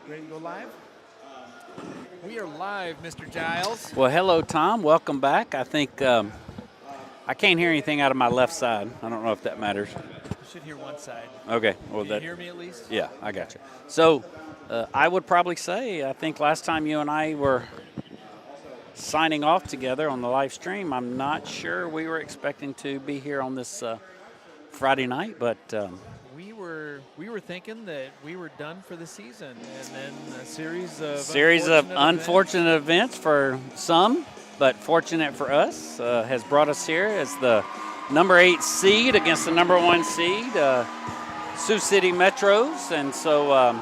Ready to go live? We are live, Mr. Giles. Well, hello, Tom. Welcome back. I think I can't hear anything out of my left side. I don't know if that matters. You should hear one side. Okay. Well, Can you hear me at least? Yeah, I got you. So I would probably say, I think last time you and I were signing off together on the live stream, I'm not sure we were expecting to be here on this Friday night, but we were thinking that we were done for the season, and then a series of unfortunate events for some, but fortunate for us, has brought us here as the number 8 seed against the number 1 seed, Sioux City Metros, and so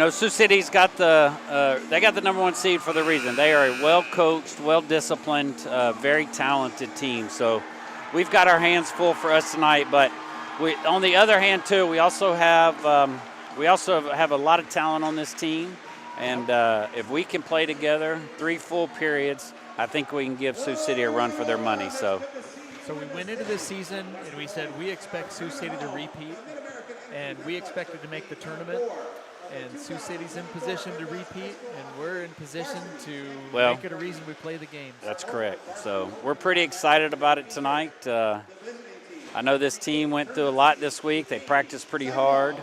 Sioux City's got they got the number 1 seed for the reason. They are a well-coached, well-disciplined, very talented team. So we've got our hands full for us tonight, but on the other hand, too, we also have a lot of talent on this team, and if we can play together 3 full periods, I think we can give Sioux City a run for their money. So we went into this season and we said we expect Sioux City to repeat, and we expected to make the tournament. And Sioux City's in position to repeat, and we're in position to make it a reason we play the games. That's correct. So we're pretty excited about it tonight. I know this team went through a lot this week. They practiced pretty hard.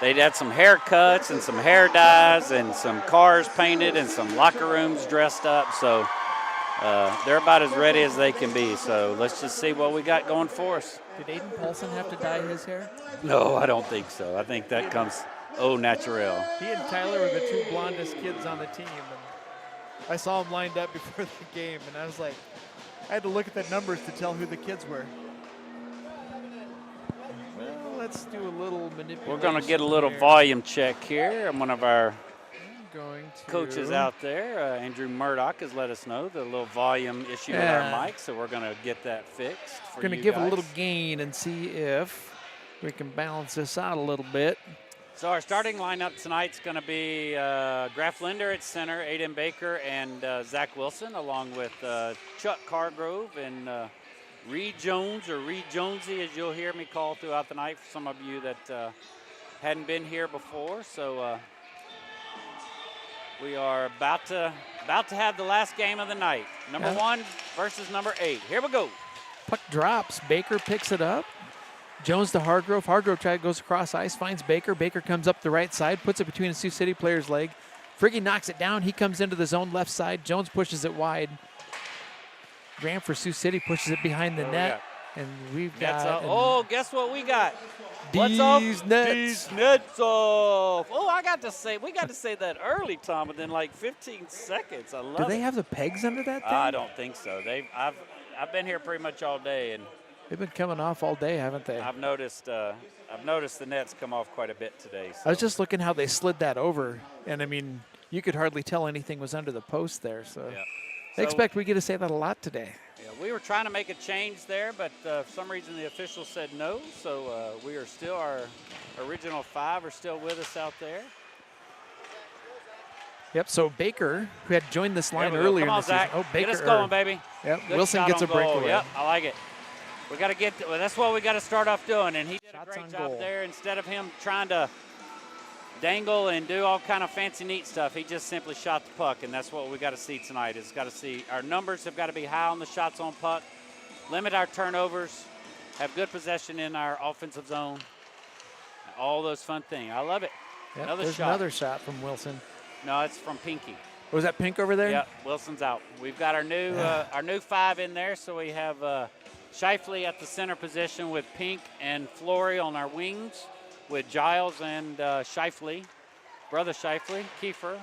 They'd had some haircuts and some hair dyes and some cars painted and some locker rooms dressed up. So they're about as ready as they can be. So let's just see what we got going for us. Did Aiden Paulson have to dye his hair? No, I don't think so. I think that comes au naturel. He and Tyler were the 2 blondest kids on the team. And I saw them lined up before the game, and I was like, I had to look at the numbers to tell who the kids were. Well, let's do a little manipulation. We're going to get a little volume check here. And one of our coaches out there, Andrew Murdoch, has let us know the little volume issue with our mic, so we're going to get that fixed for you guys. We're going to give a little gain and see if we can balance this out a little bit. So our starting lineup tonight's going to be Graf Linder at center, Aiden Baker, and Zach Wilson, along with Chuck Cargrove and Reed Jones, or Reed Jonesy, as you'll hear me call throughout the night for some of you that hadn't been here before. So we are about to have the last game of the night. Number 1 versus number 8. Here we go. Puck drops. Baker picks it up. Jones to Hargrove. Hargrove goes across ice, finds Baker. Baker comes up the right side, puts it between a Sioux City player's leg. Friggy knocks it down. He comes into the zone left side. Jones pushes it wide. Graham for Sioux City pushes it behind the net. And we've got... guess what we got? These nets off. Oh, we got to say that early, Tom, within like 15 seconds. I love it. Do they have the pegs under that thing? I don't think so. I've been here pretty much all day, and they've been coming off all day, haven't they? I've noticed the nets come off quite a bit today. So. I was just looking how they slid that over, and I mean, you could hardly tell anything was under the post there. So I expect we get to say that a lot today. Yeah, we were trying to make a change there, but for some reason the officials said no. So we are still, our original 5 are still with us out there. Yep, so Baker, who had joined this line earlier in the season. Oh, Baker. Get us going, baby. Yep, Wilson gets a breakaway. Yep, I like it. We got to get. That's what we got to start off doing, and he did a great job there. Instead of him trying to dangle and do all kind of fancy neat stuff, he just simply shot the puck, and that's what we got to see tonight. Is got to see our numbers have got to be high on the shots on puck, limit our turnovers, have good possession in our offensive zone, all those fun things. I love it. Yep, another shot from Wilson. No, it's from Pinky. Was that Pink over there? Yeah, Wilson's out. We've got our new 5 in there, so we have Shifley at the center position with Pink and Flory on our wings, with Giles and Shifley, brother Shifley, Kiefer,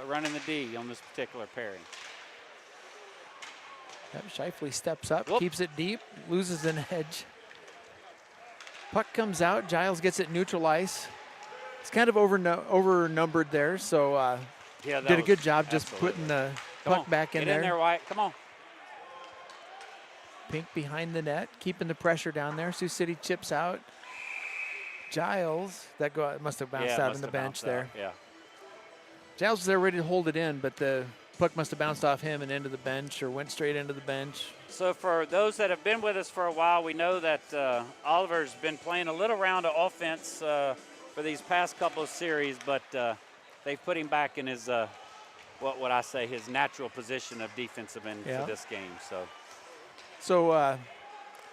running the D on this particular pairing. Yep, Shifley steps up, keeps it deep, loses an edge. Puck comes out, Giles gets it neutral ice. It's kind of overnumbered there, so did a good job just putting the puck back in there. Get in there, Wyatt. Come on. Pink behind the net, keeping the pressure down there. Sioux City chips out. Giles, must have bounced out in the bench there. Yeah. Giles was there ready to hold it in, but the puck must have bounced off him and into the bench, or went straight into the bench. So for those that have been with us for a while, we know that Oliver's been playing a little round of offense for these past couple of series, but they've put him back in his, what would I say, his natural position of defensive end for this game. So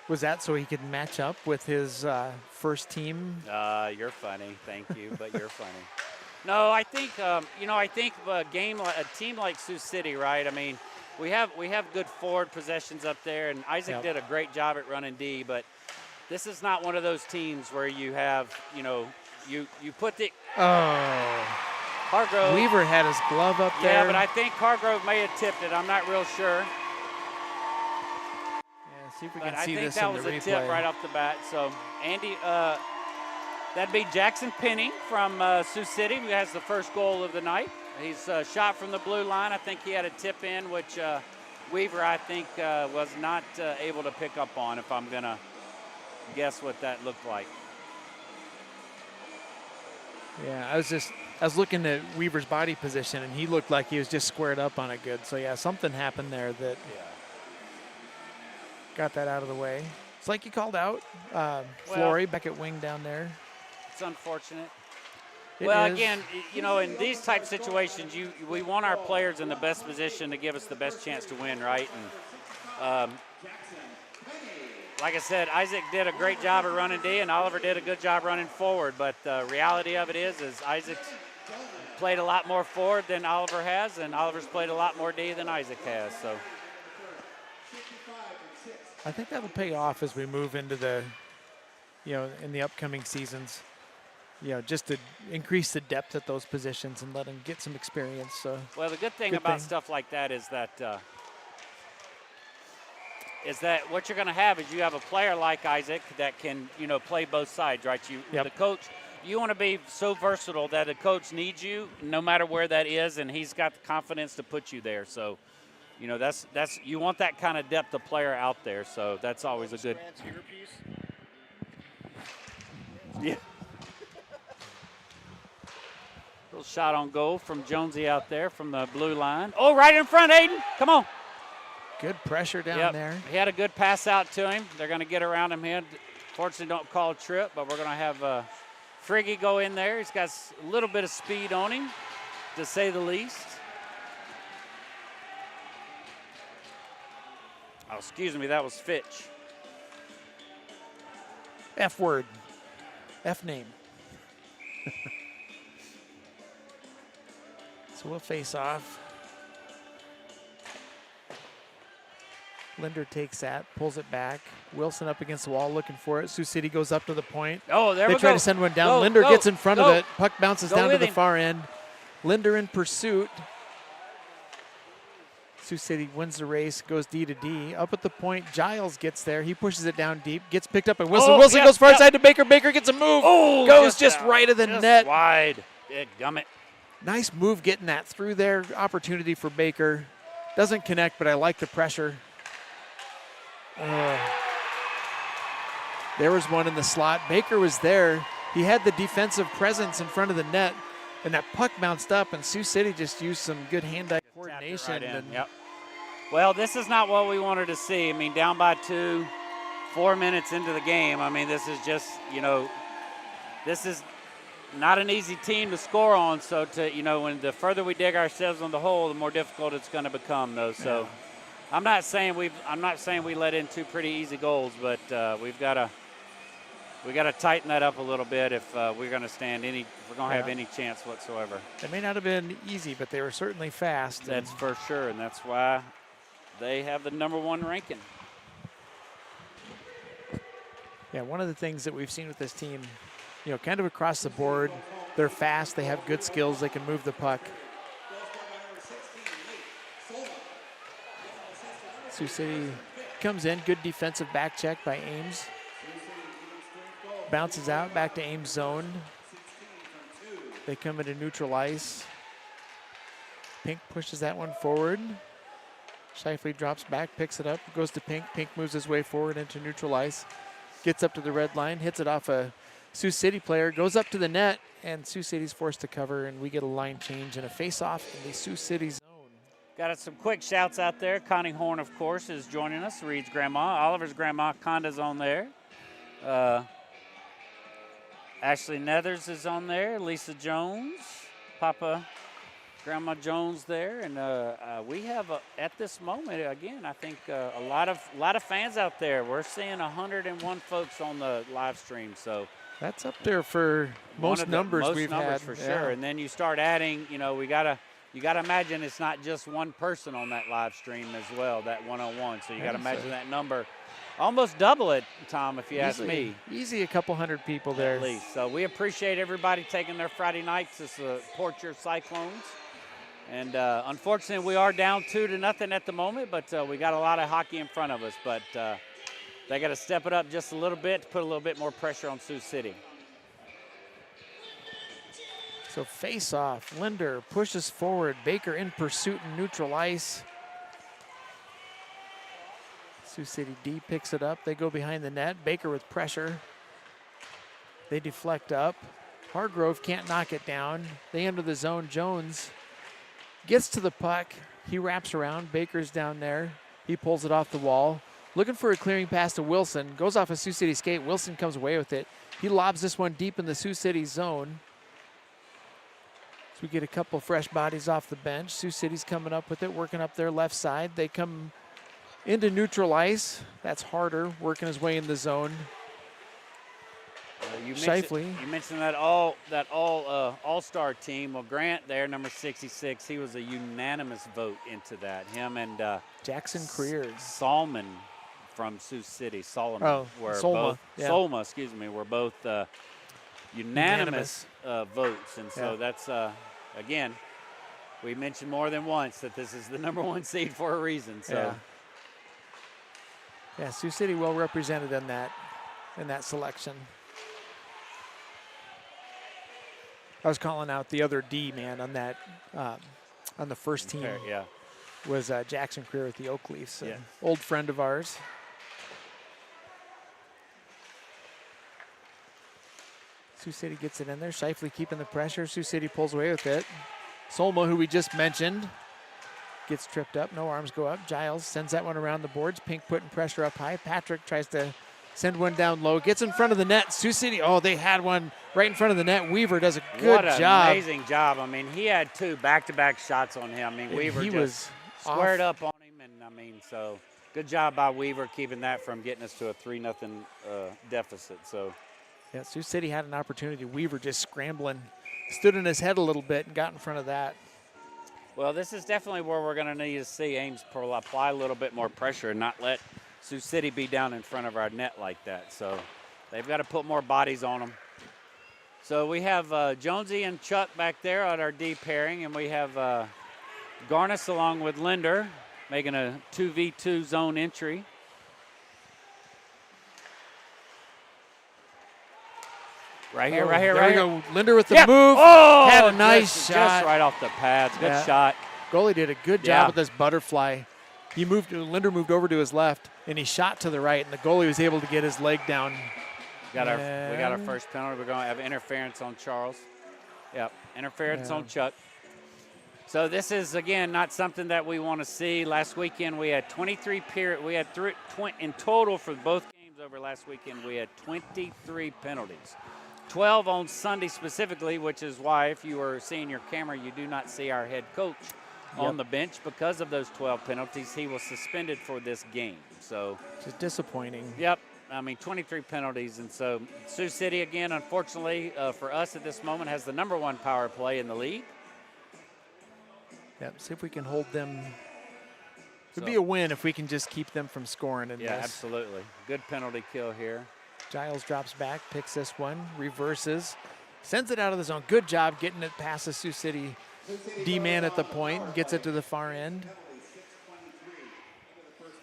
was that so he could match up with his first team? You're funny, thank you, but you're funny. No, I think I think a team like Sioux City, right? I mean, we have good forward possessions up there, and Isaac did a great job at running D, but this is not one of those teams where you have, you put the Hargrove. Weaver had his glove up there. Yeah, but I think Hargrove may have tipped it. I'm not real sure. Yeah, see if we can see this in the replay. I think that was a tip right off the bat. So, Andy, that'd be Jackson Penny from Sioux City, who has the first goal of the night. He's shot from the blue line. I think he had a tip in, which Weaver, I think, was not able to pick up on, if I'm going to guess what that looked like. Yeah, I was looking at Weaver's body position, and he looked like he was just squared up on it good. So, yeah, something happened there that got that out of the way. It's like you called out Flory back at wing down there. It's unfortunate. It is. Again, in these type situations, we want our players in the best position to give us the best chance to win, right? And like I said, Isaac did a great job at running D, and Oliver did a good job running forward. But the reality of it is Isaac played a lot more forward than Oliver has, and Oliver's played a lot more D than Isaac has. So I think that'll pay off as we move into the, in the upcoming seasons. Just to increase the depth at those positions and let them get some experience. So, well, the good thing about stuff like that is that what you're going to have is you have a player like Isaac that can, play both sides, right? The coach, you want to be so versatile that the coach needs you no matter where that is, and he's got the confidence to put you there. So, that's you want that kind of depth of player out there. So that's always a good. Yeah. Little shot on goal from Jonesy out there from the blue line. Oh, right in front, Aiden. Come on. Good pressure down there. He had a good pass out to him. They're going to get around him here. Fortunately, don't call a trip, but we're going to have Friggy go in there. He's got a little bit of speed on him, to say the least. Oh, excuse me, that was Fitch. F word. F name. So we'll face off. Linder takes that, pulls it back. Wilson up against the wall looking for it. Sioux City goes up to the point. Oh, there we go. They try to send one down. Linder gets in front of it. Puck bounces down to the far end. Linder in pursuit. Sioux City wins the race, goes D to D. Up at the point, Giles gets there. He pushes it down deep, gets picked up by Wilson. Wilson goes far side to Baker. Baker gets a move. Oh, goes just right of the net. Wide. Gummit. Nice move getting that through there. Opportunity for Baker. Doesn't connect, but I like the pressure. There was one in the slot. Baker was there. He had the defensive presence in front of the net, and that puck bounced up, and Sioux City just used some good hand-eye coordination. Right Well, this is not what we wanted to see. I mean, down by 2, 4 minutes into the game. I mean, this is just, this is not an easy team to score on. So, when the further we dig ourselves on the hole, the more difficult it's going to become, though. So. Yeah. I'm not saying we let in 2 pretty easy goals, but we got to tighten that up a little bit if we're going to have any chance whatsoever. They may not have been easy, but they were certainly fast. That's for sure, and that's why they have the #1 ranking. Yeah, one of the things that we've seen with this team, kind of across the board, they're fast, they have good skills, they can move the puck. Sioux City comes in, good defensive back check by Ames. Bounces out, back to Ames zone. They come into neutral ice. Pink pushes that one forward. Shifley drops back, picks it up, goes to Pink. Pink moves his way forward into neutral ice. Gets up to the red line, hits it off a Sioux City player, goes up to the net, and Sioux City's forced to cover, and we get a line change and a face-off in the Sioux City zone. Got some quick shouts out there. Connie Horn, of course, is joining us. Reed's grandma. Oliver's grandma, Conda's on there. Ashley Nethers is on there. Lisa Jones, Papa, Grandma Jones there, and we have at this moment again. I think a lot of fans out there. We're seeing 101 folks on the live stream. So that's up there for most numbers we've had for sure. And then you start adding. You know, you gotta imagine it's not just one person on that live stream as well. That 101. So you gotta imagine that number. Almost double it, Tom, if you ask me. Easy a couple hundred people there. At least. So we appreciate everybody taking their Friday nights to support your Cyclones. And unfortunately, we are down 2-0 at the moment, but we got a lot of hockey in front of us. But they got to step it up just a little bit to put a little bit more pressure on Sioux City. So face off. Linder pushes forward. Baker in pursuit in neutral ice. Sioux City D picks it up. They go behind the net. Baker with pressure. They deflect up. Hargrove can't knock it down. They enter the zone. Jones gets to the puck. He wraps around. Baker's down there. He pulls it off the wall. Looking for a clearing pass to Wilson. Goes off a Sioux City skate. Wilson comes away with it. He lobs this one deep in the Sioux City zone. So we get a couple fresh bodies off the bench. Sioux City's coming up with it, working up their left side. They come into neutral ice. That's harder, working his way in the zone. You mentioned that all-star team. Well, Grant there, number 66, he was a unanimous vote into that. Him and Jackson Creer. Solomon from Sioux City. Solma, were both unanimous votes. And so that's, again, we mentioned more than once that this is the number 1 seed for a reason. So. Yeah, Sioux City well represented in that selection. I was calling out the other D man on that on the first team. Was Jackson Creer with the Oak Leafs, an old friend of ours. Sioux City gets it in there. Shifley keeping the pressure. Sioux City pulls away with it. Solmo, who we just mentioned, gets tripped up. No arms go up. Giles sends that one around the boards. Pink putting pressure up high. Patrick tries to send one down low. Gets in front of the net. Sioux City, they had one right in front of the net. Weaver does a good job. What an amazing job. I mean, he had 2 back-to-back shots on him. I mean, Weaver was squared up on him. And, I mean, so good job by Weaver keeping that from getting us to a 3-0 deficit. So. Yeah, Sioux City had an opportunity. Weaver just scrambling, stood in his head a little bit and got in front of that. Well, this is definitely where we're going to need to see Ames apply a little bit more pressure and not let Sioux City be down in front of our net like that. So they've got to put more bodies on them. So we have Jonesy and Chuck back there on our D pairing, and we have Garnis along with Linder making a 2v2 zone entry. Right here. There we go. Linder with the move. Oh, had a nice shot. Just right off the pads. Good shot. Goalie did a good job with this butterfly. Linder moved over to his left, and he shot to the right, and the goalie was able to get his leg down. We got our first penalty. We're going to have interference on Charles. Yep, interference on Chuck. So this is, again, not something that we want to see. Last weekend we had 23 in total for both games over last weekend. We had 23 penalties. 12 on Sunday specifically, which is why if you are seeing your camera, you do not see our head coach on the bench because of those 12 penalties. He was suspended for this game. So just disappointing. Yep. I mean, 23 penalties. And so Sioux City, again, unfortunately for us at this moment, has the number 1 power play in the league. Yep. See if we can hold them. It would be a win if we can just keep them from scoring in this. Yeah, absolutely. Good penalty kill here. Giles drops back, picks this one, reverses, sends it out of the zone. Good job getting it past the Sioux City D-man at the point, gets it to the far end.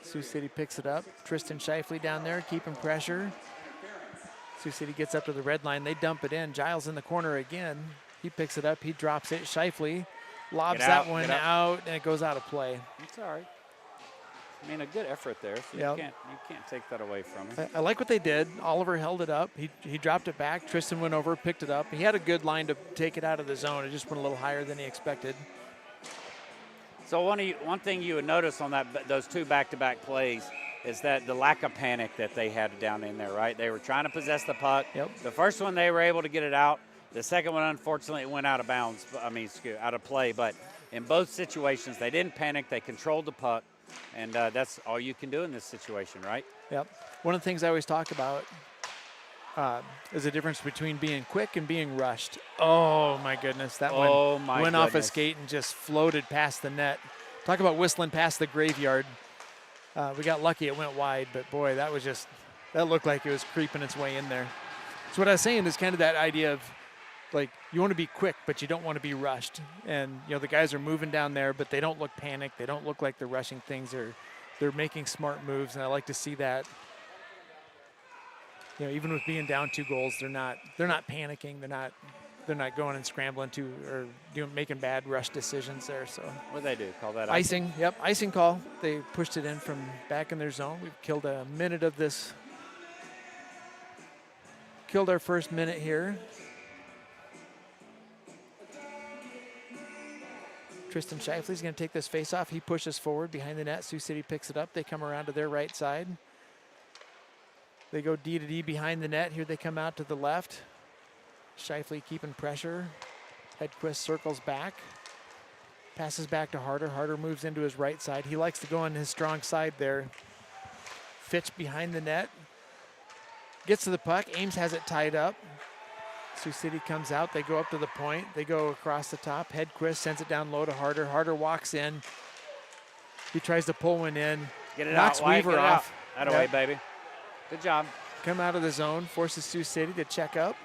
Sioux City picks it up. Tristan Shifley down there, keeping pressure. Sioux City gets up to the red line. They dump it in. Giles in the corner again. He picks it up. He drops it. Shifley lobs that one out, and it goes out of play. It's all right. I mean, a good effort there. So you can't take that away from him. I like what they did. Oliver held it up. He dropped it back. Tristan went over, picked it up. He had a good line to take it out of the zone. It just went a little higher than he expected. So one thing you would notice on those 2 back-to-back plays, is that the lack of panic that they had down in there, right? They were trying to possess the puck. Yep. The first one, they were able to get it out. The second one, unfortunately, it went out of bounds. Out of play. But in both situations, they didn't panic. They controlled the puck. And that's all you can do in this situation, right? Yep. One of the things I always talk about is the difference between being quick and being rushed. Oh, my goodness. That one went off a skate and just floated past the net. Talk about whistling past the graveyard. We got lucky it went wide, but, boy, that looked like it was creeping its way in there. So what I was saying is kind of that idea of, like, you want to be quick, but you don't want to be rushed. And, the guys are moving down there, but they don't look panicked. They don't look like they're rushing things. They're making smart moves, and I like to see that. Even with being down 2 goals, they're not panicking. They're not going and scrambling or making bad rush decisions there. So what did they do? Call that icing? Yep, icing call. They pushed it in from back in their zone. We've killed a minute of this. Killed our first minute here. Tristan Shifley's going to take this face-off. He pushes forward behind the net. Sioux City picks it up. They come around to their right side. They go D to D behind the net. Here they come out to the left. Shifley keeping pressure. Hedquist circles back. Passes back to Harder. Harder moves into his right side. He likes to go on his strong side there. Fitch behind the net. Gets to the puck. Ames has it tied up. Sioux City comes out. They go up to the point. They go across the top. Hedquist sends it down low to Harder. Harder walks in. He tries to pull one in. Get it knocks out, White. Weaver Get it off. Out of way, baby. Good job. Come out of the zone. Forces Sioux City to check up.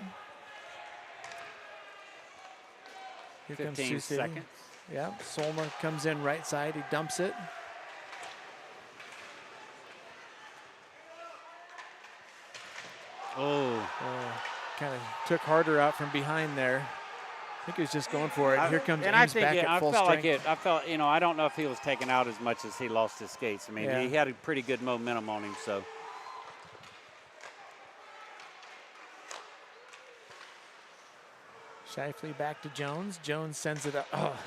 Here comes Sioux City. seconds. Yeah, Solmer comes in right side. He dumps it. Kind of took Harder out from behind there. I think he was just going for it. Here comes Ames back at full strength. I don't know if he was taken out as much as he lost his skates. I mean, he had a pretty good momentum on him, so. Shifley back to Jones. Jones sends it up. Oh,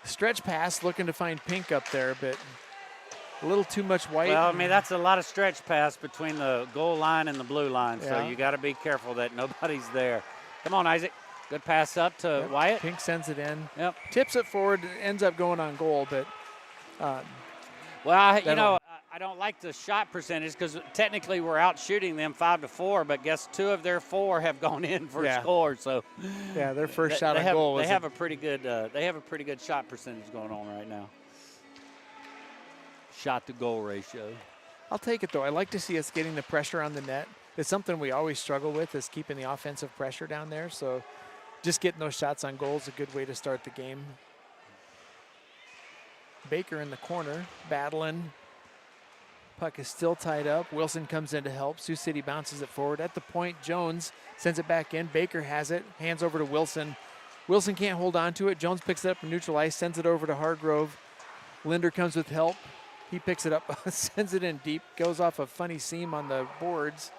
stretch pass, looking to find Pink up there, but a little too much white. Well, I mean, that's a lot of stretch pass between the goal line and the blue line, so you got to be careful that nobody's there. Come on, Isaac. Good pass up to Wyatt. Pink sends it in. Yep. Tips it forward, ends up going on goal, but. I don't like the shot percentage because technically we're out shooting them 5-4, but guess 2 of their 4 have gone in for score. So their first shot on goal. They have a pretty good. They have a pretty good shot percentage going on right now. Shot to goal ratio. I'll take it though. I like to see us getting the pressure on the net. It's something we always struggle with, is keeping the offensive pressure down there. So just getting those shots on goal is a good way to start the game. Baker in the corner, battling. Puck is still tied up. Wilson comes in to help. Sioux City bounces it forward. At the point, Jones sends it back in. Baker has it. Hands over to Wilson. Wilson can't hold on to it. Jones picks it up in neutral ice, sends it over to Hargrove. Linder comes with help. He picks it up, sends it in deep, goes off a funny seam on the boards.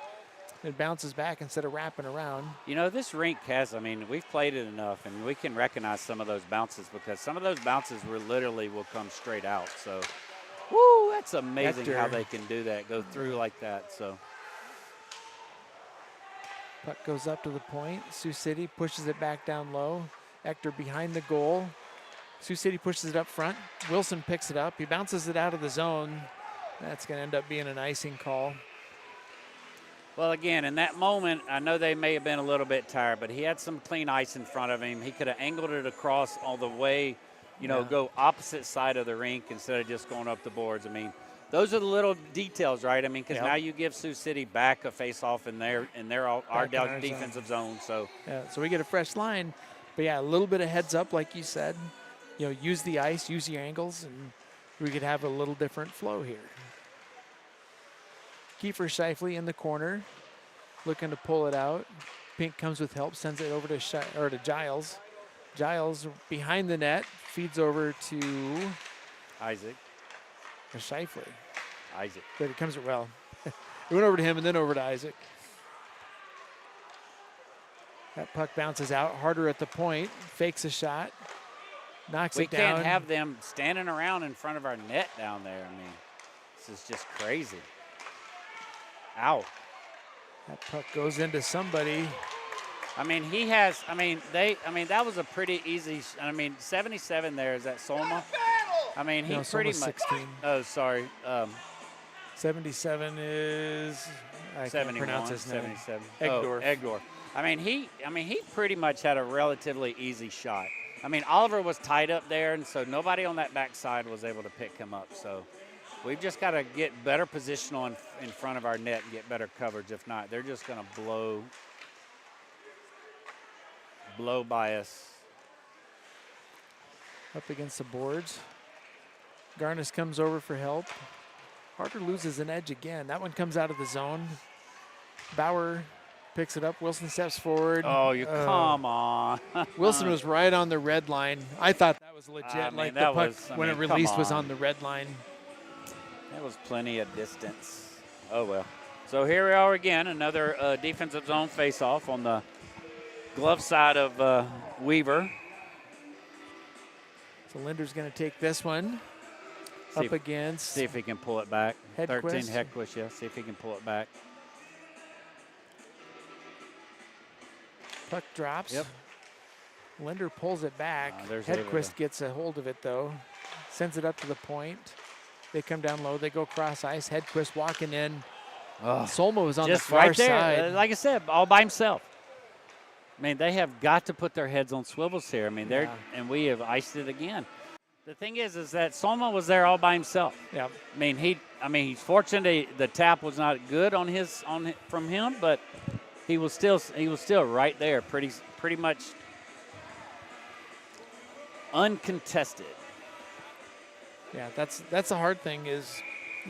It bounces back instead of wrapping around. This rink we've played it enough, and we can recognize some of those bounces because some of those bounces will come straight out. So, woo, that's amazing how they can do that, go through like that. So, puck goes up to the point. Sioux City pushes it back down low. Ector behind the goal. Sioux City pushes it up front. Wilson picks it up. He bounces it out of the zone. That's going to end up being an icing call. Well, again, in that moment, I know they may have been a little bit tired, but he had some clean ice in front of him. He could have angled it across all the way, go opposite side of the rink instead of just going up the boards. I mean, those are the little details, right? I mean, because now you give Sioux City back a face-off in our defensive zone. So so we get a fresh line. But, a little bit of heads up, like you said. Use the ice, use your angles, and we could have a little different flow here. Kiefer Shifley in the corner, looking to pull it out. Pink comes with help, sends it over to Giles. Giles behind the net, feeds over to Isaac. Or Shifley. Isaac. But it comes well. It went over to him and then over to Isaac. That puck bounces out. Harder at the point, fakes a shot. Knocks it down. We can't have them standing around in front of our net down there. I mean, This is just crazy. Ow. That puck goes into somebody. I mean, he has, that was a pretty easy, 77 there, is that Solma? I mean, he No, pretty Solma's much. 16. Oh, sorry. 77 is, I can't pronounce his name. 77. Egdorf. Oh, Egdorf. He pretty much had a relatively easy shot. I mean, Oliver was tied up there, and so nobody on that backside was able to pick him up. So we've just got to get better positional in front of our net and get better coverage. If not, they're just going to blow by us. Up against the boards. Garnis comes over for help. Harder loses an edge again. That one comes out of the zone. Bauer picks it up. Wilson steps forward. Oh, come on. Wilson was right on the red line. I thought that was legit. Like the puck, when it released, was on the red line. That was plenty of distance. Oh, well. So here we are again, another defensive zone face-off on the glove side of Weaver. So Linder's going to take this one against. See if he can pull it back. Hedquist. 13 Hedquist, yeah. See if he can pull it back. Puck drops. Yep. Linder pulls it back. There's Hedquist gets a hold of it, though. Sends it up to the point. They come down low. They go cross ice. Hedquist walking in. Solma was on the far right there. side. Like I said, all by himself. I mean, they have got to put their heads on swivels here. I mean, and we have iced it again. The thing is that Solma was there all by himself. Yeah. He's fortunate the tap was not good from him, but he was still right there, pretty much uncontested. Yeah, that's the hard thing is,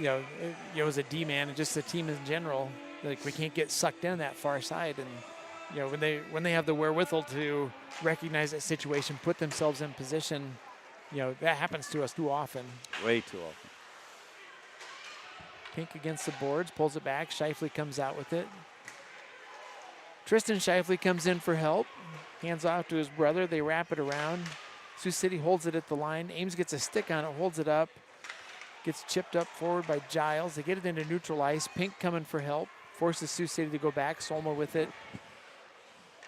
as a D-man and just the team in general, like we can't get sucked in that far side, and when they have the wherewithal to recognize that situation, put themselves in position, that happens to us too often. Way too often. Pink against the boards, pulls it back. Scheifele comes out with it. Tristan Scheifele comes in for help. Hands off to his brother. They wrap it around. Sioux City holds it at the line. Ames gets a stick on it, holds it up. Gets chipped up forward by Giles. They get it into neutral ice. Pink coming for help. Forces Sioux City to go back. Solma with it.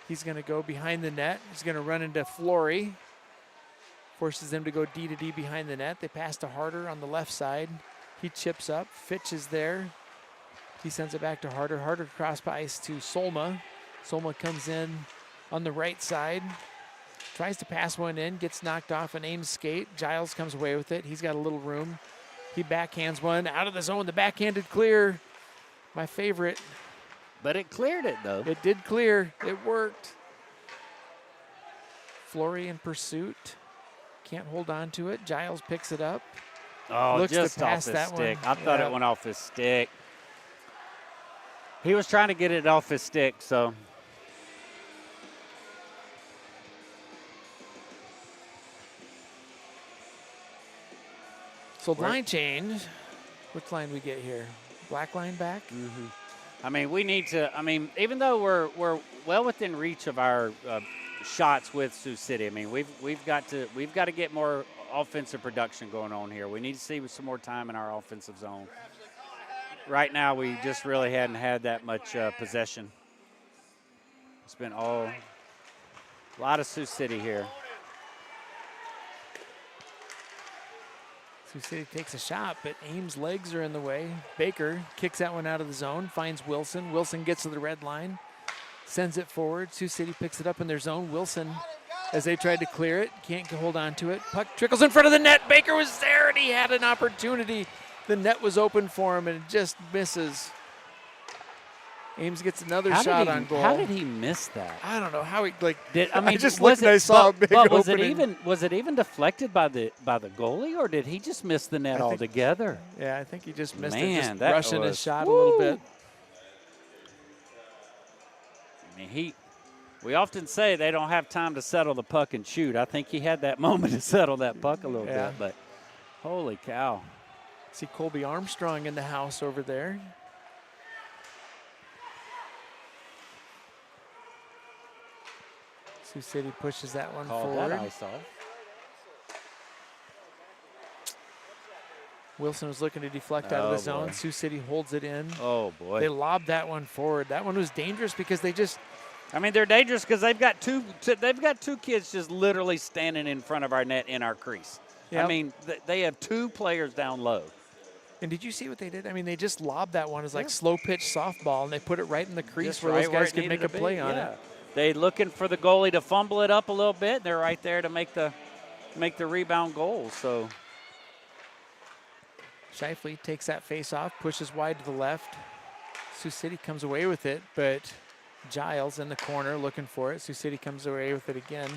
He's going to go behind the net. He's going to run into Flory. Forces them to go D to D behind the net. They pass to Harder on the left side. He chips up. Fitch is there. He sends it back to Harder. Harder cross ice to Solma. Solma comes in on the right side. Tries to pass one in. Gets knocked off an Ames skate. Giles comes away with it. He's got a little room. He backhands one out of the zone. The backhanded clear. My favorite. But it cleared it, though. It did clear. It worked. Flory in pursuit. Can't hold on to it. Giles picks it up. Oh, looks just to pass off his that stick. one. I thought it went off his stick. He was trying to get it off his stick, so. So line change. Which line we get here? Black line back? Mm-hmm. I mean, we need to. I mean, even though we're well within reach of our shots with Sioux City. I mean, we've got to get more offensive production going on here. We need to see some more time in our offensive zone. Right now, we just really hadn't had that much possession. It's been a lot of Sioux City here. Sioux City takes a shot, but Ames' legs are in the way. Baker kicks that one out of the zone, finds Wilson. Wilson gets to the red line, sends it forward. Sioux City picks it up in their zone. Wilson, as they tried to clear it, can't hold on to it. Puck trickles in front of the net. Baker was there, and he had an opportunity. The net was open for him, and it just misses. Ames gets another shot on goal. How did he miss that? I don't know how he I just looked and I saw a big opening. Was it even deflected by the goalie, or did he just miss the net altogether? Yeah, I think he just missed it. Man, Just rushing his shot a little bit. I mean, we often say they don't have time to settle the puck and shoot. I think he had that moment to settle that puck a little bit, but holy cow. See Colby Armstrong in the house over there. Sioux City pushes that one forward. That ice off. Wilson was looking to deflect out of the zone. Boy. Sioux City holds it in. Oh, boy. They lobbed that one forward. That one was dangerous because they just I mean, they're dangerous because they've got two kids just literally standing in front of our net in our crease. Yep. I mean, they have 2 players down low. And did you see what they did? I mean, they just lobbed that one as like slow pitch softball, and they put it right in the crease Just where right those guys it could make needed a to play be, on yeah. it. They looking for the goalie to fumble it up a little bit. They're right there to make the rebound goal. So Shifley takes that face off, pushes wide to the left. Sioux City comes away with it, but Giles in the corner looking for it. Sioux City comes away with it again.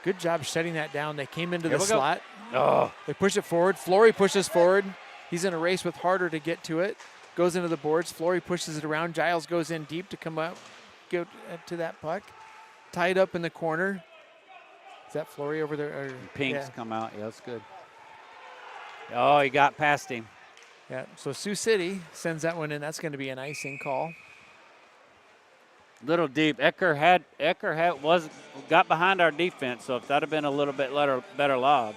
Good job shutting that down. They came into the slot. Oh. They push it forward. Flory pushes forward. He's in a race with Harder to get to it. Goes into the boards. Flory pushes it around. Giles goes in deep to come up, go to that puck. Tied up in the corner. Is that Flory over there? Or, Pink's come out. Yeah, that's good. Oh, he got past him. Yeah, so Sioux City sends that one in. That's going to be an icing call. Little deep. Ecker got behind our defense, so if that had been a little bit better lob,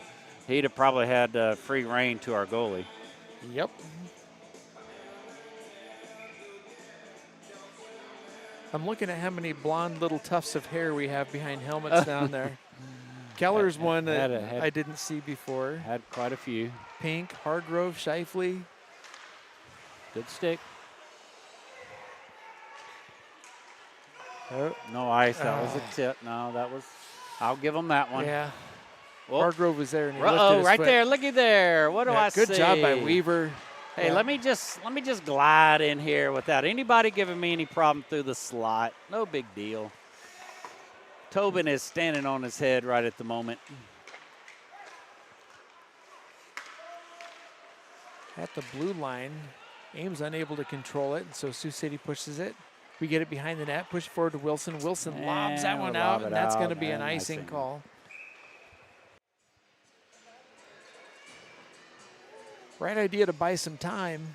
he'd have probably had free reign to our goalie. Yep. I'm looking at how many blonde little tufts of hair we have behind helmets down there. Keller's one that I didn't see before. Had quite a few. Pink, Hargrove, Shifley. Good stick. Oh. No ice. That was a tip. No, that was. I'll give him that one. Yeah. Whoop. Hargrove was there and he lifted his right foot. there. Looky there. What do I see? Good job by Weaver. Hey, Yeah. let me just glide in here without anybody giving me any problem through the slot. No big deal. Tobin is standing on his head right at the moment. At the blue line, Ames unable to control it, and so Sioux City pushes it. We get it behind the net, push forward to Wilson. Wilson lobs that one out, and that's going to be an icing call. Right idea to buy some time,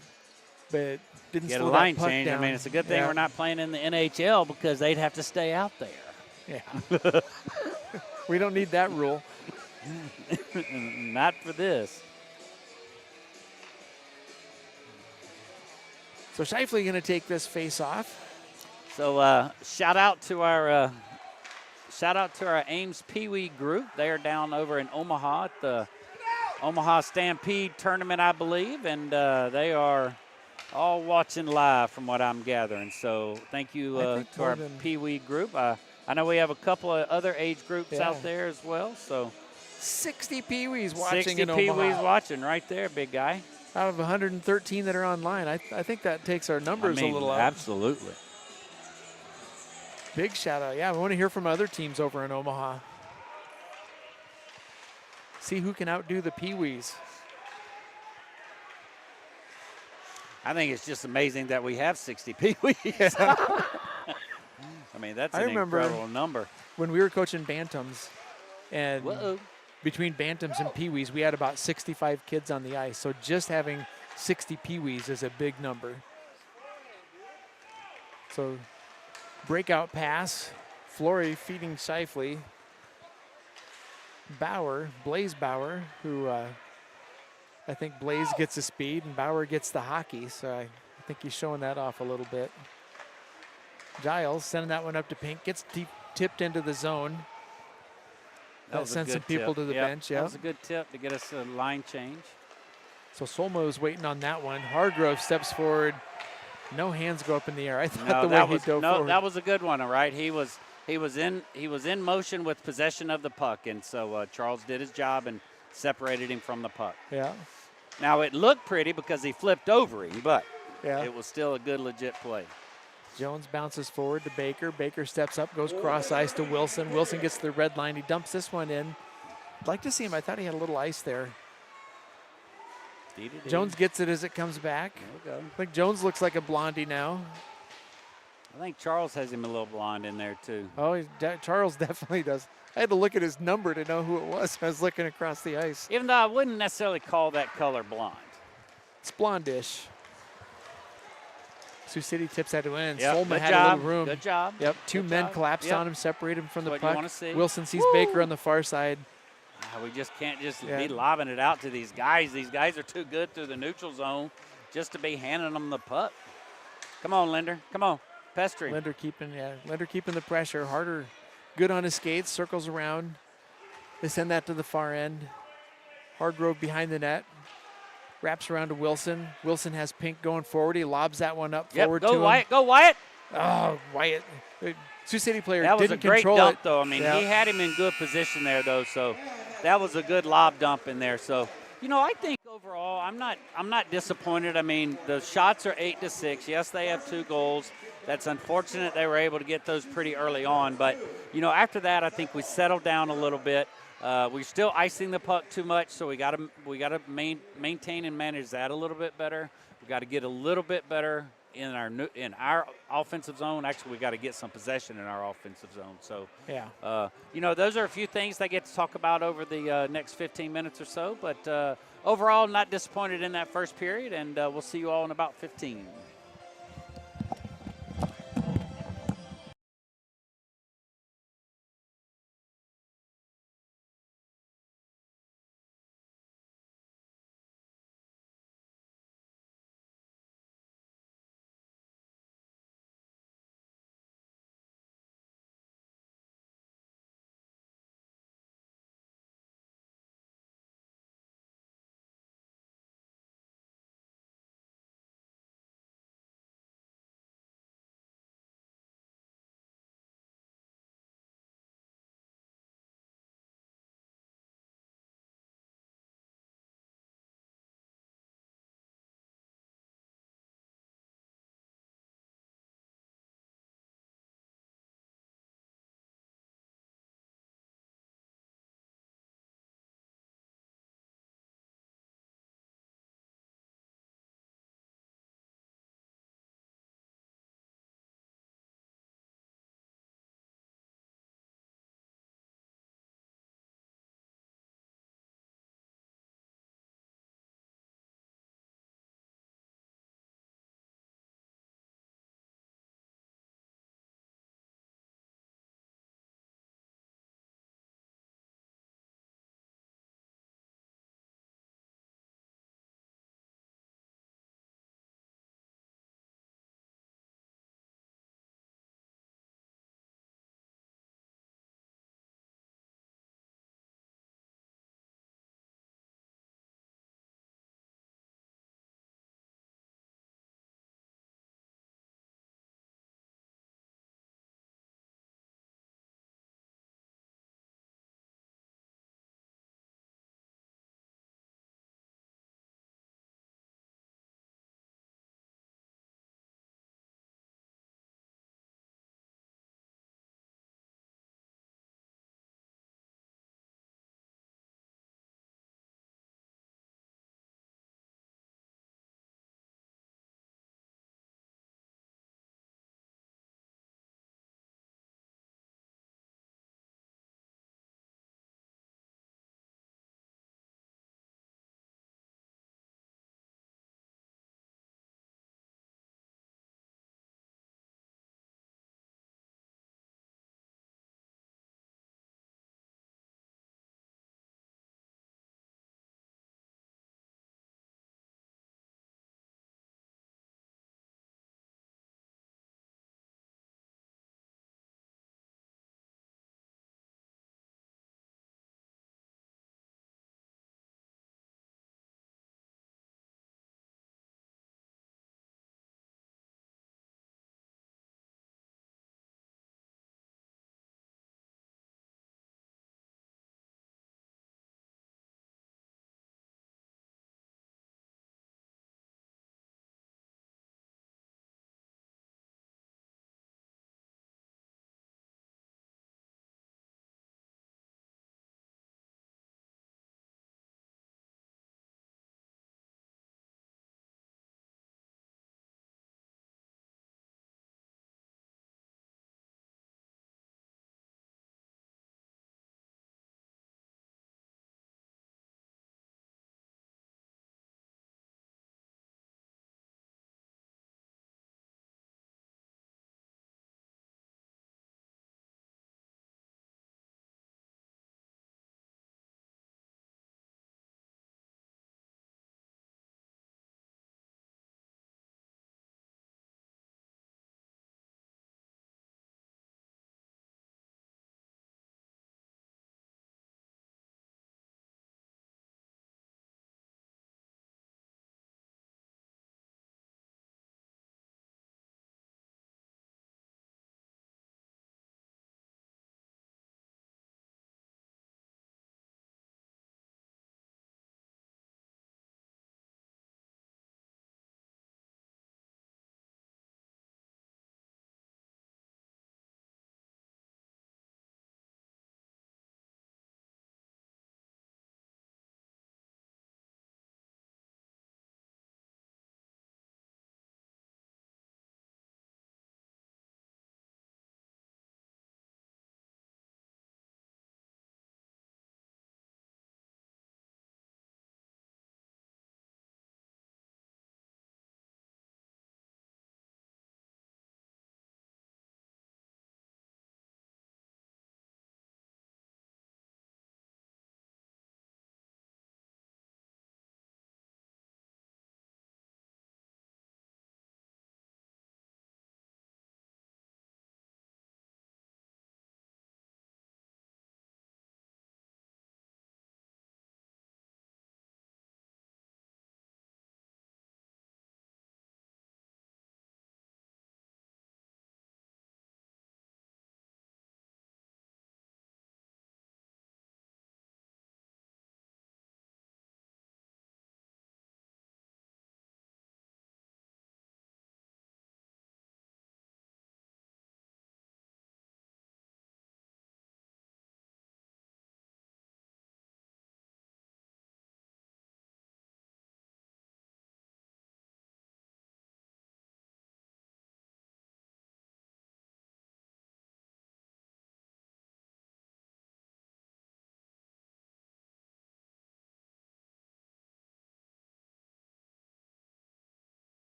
but didn't Get a slow line that puck change. down. I mean, it's a good thing we're not playing in the NHL because they'd have to stay out there. Yeah. We don't need that rule. Not for this. So Shifley going to take this face off. So shout out to our Ames Pee Wee group. They are down over in Omaha at the Omaha Stampede tournament, I believe, and they are all watching live from what I'm gathering. So thank you to our Pee Wee group. I know we have a couple of other age groups out there as well. So 60 Pee Wees watching 60 in Pee Omaha. Wees watching right there, big guy. Out of 113 that are online, I think that takes our numbers a little up. Absolutely. Big shout out. Yeah, we want to hear from other teams over in Omaha. See who can outdo the Pee Wees. I think it's just amazing that we have 60 Pee Wees. I mean, that's an incredible number. When we were coaching Bantams, and between Bantams and Pee Wees, we had about 65 kids on the ice. So just having 60 Pee Wees is a big number. So breakout pass, Flory feeding Shifley. Blaze Bauer, who I think Blaze gets the speed and Bauer gets the hockey. So I think he's showing that off a little bit. Giles sending that one up to Pink, gets tipped into the zone. That sends some people to the bench. Yeah, that was a good tip to get us a line change. So Solmo's waiting on that one. Hargrove steps forward. No hands go up in the air. I thought the way he dove forward. That was a good one. All right, he was in motion with possession of the puck, and so Charles did his job and separated him from the puck. Yeah. Now it looked pretty because he flipped over him, but it was still a good, legit play. Jones bounces forward to Baker. Baker steps up, goes cross ice to Wilson. Wilson gets to the red line. He dumps this one in. I'd like to see him. I thought he had a little ice there. Jones gets it as it comes back. There we go. I think Jones looks like a blondie now. I think Charles has him a little blonde in there too. Oh, Charles definitely does. I had to look at his number to know who it was. I was looking across the ice. Even though I wouldn't necessarily call that color blonde. It's blondish. Sioux City tips that to in. Yep, Solma had a little room. Good job. Yep, two men collapsed on him, separated him from the What puck. you wanna see. Wilson sees Baker on the far side. We just can't just Yeah. be lobbing it out to these guys. These guys are too good through the neutral zone just to be handing them the puck. Come on, Linder. Come on. Pester him. Linder keeping the pressure. Harder, good on his skates, circles around. They send that to the far end. Hargrove behind the net. Wraps around to Wilson. Wilson has Pink going forward. He lobs that one up forward to Go him. Wyatt. Go Wyatt. Oh, Wyatt. The Sioux City player That was didn't a great control dump, it. though. I mean, Yeah. he had him in good position there, though. So that was a good lob dump in there. So, I think overall, I'm not disappointed. I mean, the shots are 8-6. Yes, they have 2 goals. That's unfortunate they were able to get those pretty early on. But after that, I think we settled down a little bit. We're still icing the puck too much, so we got to maintain and manage that a little bit better. We got to get a little bit better in our offensive zone. Actually, we got to get some possession in our offensive zone. So, yeah, those are a few things they get to talk about over the next 15 minutes or so. But overall, not disappointed in that first period, and we'll see you all in about 15.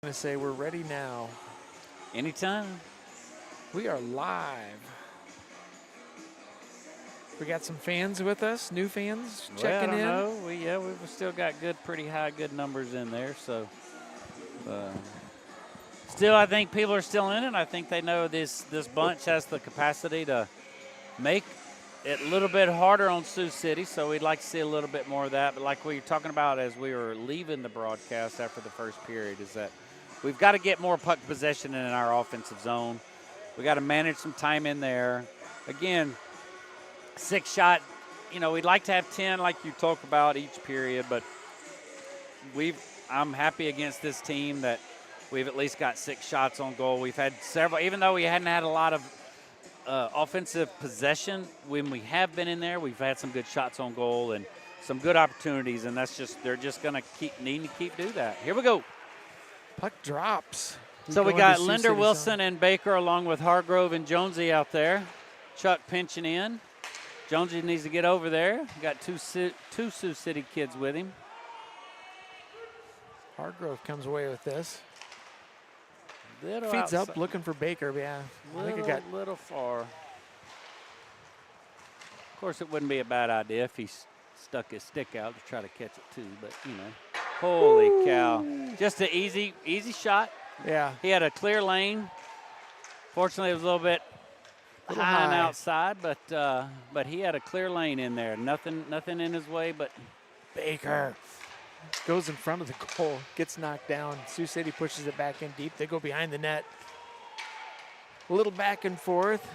going to say we're ready now. Anytime. We are live. We got some fans with us, new fans checking in. I don't know. We've still got pretty high good numbers in there. So, still, I think people are still in it. I think they know this bunch has the capacity to make it a little bit harder on Sioux City. So we'd like to see a little bit more of that. But like we were talking about as we were leaving the broadcast after the first period, is that we've got to get more puck possession in our offensive zone. We got to manage some time in there. Again, 6 shot, we'd like to have 10 like you talk about each period, but I'm happy against this team that we've at least got 6 shots on goal. We've had several, even though we hadn't had a lot of offensive possession, when we have been in there, we've had some good shots on goal and some good opportunities, and they're just going to need to keep do that. Here we go. Puck drops. So we got Linder, Wilson, and Baker along with Hargrove and Jonesy out there. Chuck pinching in. Jonesy needs to get over there. Got two Sioux City kids with him. Hargrove comes away with this. Little Feeds outside. up looking for Baker, yeah. I think it got a little far. Of course, it wouldn't be a bad idea if he stuck his stick out to try to catch it too, but holy cow. Just an easy shot. Yeah. He had a clear lane. Fortunately, it was a little bit high and outside, but he had a clear lane in there. Nothing in his way, but Baker goes in front of the goal, gets knocked down. Sioux City pushes it back in deep. They go behind the net. A little back and forth.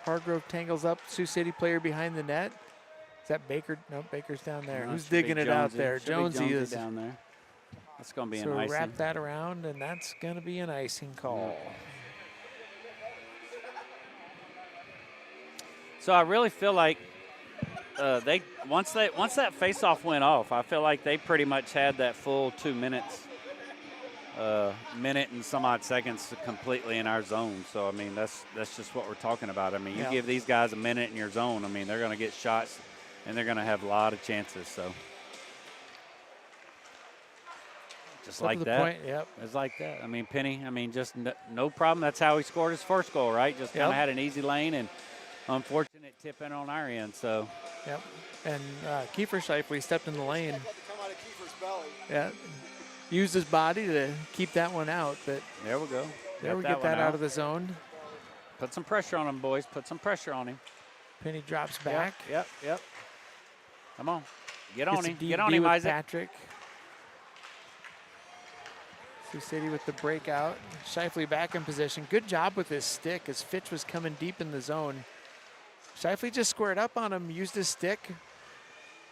Hargrove tangles up Sioux City player behind the net. Is that Baker? No, Baker's down there. No, Who's digging it out there? Jonesy is down there. That's going to be an so icing. wrap that around, and that's going to be an icing call. So I really feel like they once that face-off went off, I feel like they pretty much had that full 2 minutes, minute and some odd seconds completely in our zone. So I mean that's just what we're talking about. I mean you give these guys a minute in your zone, I mean they're going to get shots and they're going to have a lot of chances. So just like that. Point, yep. It's like that. I mean Penny, just no problem. That's how he scored his first goal, right? Just kind of had an easy lane and unfortunate tip in on our end. So. Yep. And Kiefer Shifley stepped in the lane. Had to come out of Kiefer's belly. Yeah. Used his body to keep that one out, but there we go. There we get that out of the zone. Put some pressure on him, boys. Put some pressure on him. Penny drops back. Yep. Come on. Get on him. Get on him, him, Isaac. Patrick. Sioux City with the breakout. Shifley back in position. Good job with his stick as Fitch was coming deep in the zone. Shifley just squared up on him, used his stick,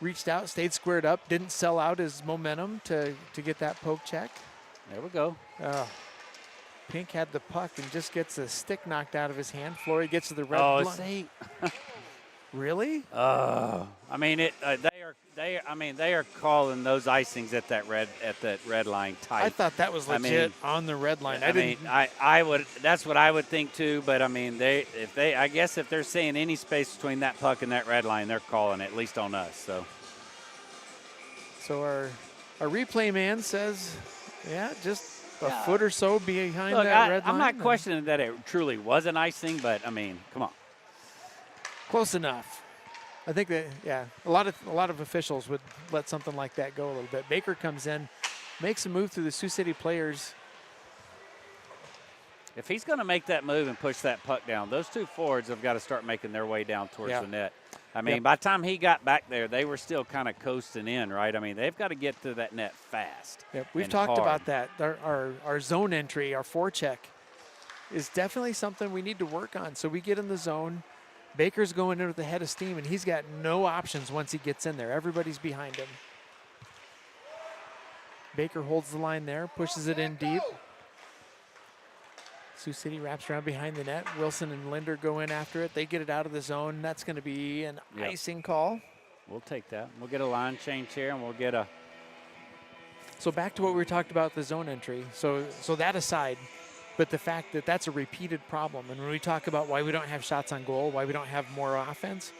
reached out, stayed squared up, didn't sell out his momentum to get that poke check. There we go. Pink had the puck and just gets a stick knocked out of his hand. Flory gets to the red line. Really? I mean they are calling those icings at that red line tight. I thought that was legit on the red line. I would. That's what I would think too. But I mean, I guess if they're seeing any space between that puck and that red line, they're calling it, at least on us. So our replay man says, just a foot or so behind that red line. I'm not questioning that it truly was an icing, but I mean, come on. Close enough. I think that a lot of officials would let something like that go a little bit. Baker comes in, makes a move through the Sioux City players. If he's going to make that move and push that puck down, those two forwards have got to start making their way down towards the net. I mean, by the time he got back there, they were still kind of coasting in, right? I mean, they've got to get to that net fast. Yep, we've talked about that. Our zone entry, our forecheck, is definitely something we need to work on. So we get in the zone. Baker's going in with the head of steam, and he's got no options once he gets in there. Everybody's behind him. Baker holds the line there, pushes it in deep. Sioux City wraps around behind the net. Wilson and Linder go in after it. They get it out of the zone. That's going to be an icing call. We'll take that. We'll get a line change here, and we'll get a. So back to what we talked about, the zone entry. So that aside, but the fact that that's a repeated problem. And when we talk about why we don't have shots on goal, why we don't have more offense,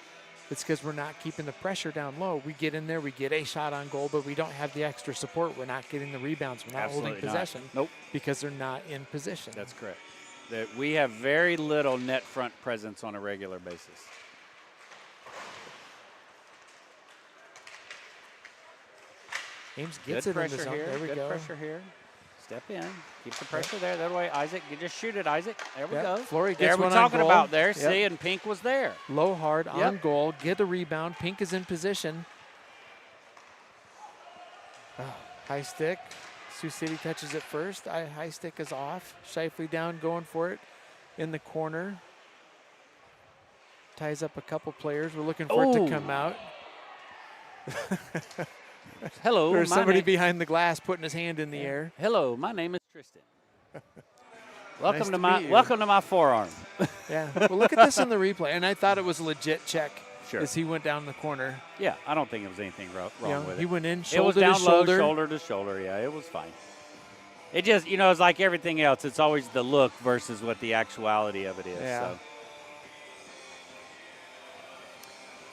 It's because we're not keeping the pressure down low. We get in there, we get a shot on goal, but we don't have the extra support. We're not getting the rebounds. We're not holding possession. Nope. Because they're not in position. That's correct. That we have very little net front presence on a regular basis. Ames gets Good it in the pressure zone. here. There we Good go. pressure here. Step in. Keep the pressure there. That way, Isaac. You just shoot it, Isaac. There we go. Flory There gets we're one talking on goal. about there. See, and Pink was there. Low hard on goal. Get the rebound. Pink is in position. High stick. Sioux City touches it first. High stick is off. Shifley down, going for it in the corner. Ties up a couple players. We're looking for it to come out. Hello. There's somebody behind the glass putting his hand in the air. Hello, my name is Tristan. Nice to meet you. Welcome to my forearm. Yeah. Well, look at this in the replay, and I thought it was a legit check. Sure. As he went down the corner. Yeah, I don't think it was anything wrong with it. He went in it was shoulder down to shoulder. Low, shoulder to shoulder. Yeah, it was fine. It just, it's like everything else. It's always the look versus what the actuality of it is. Yeah.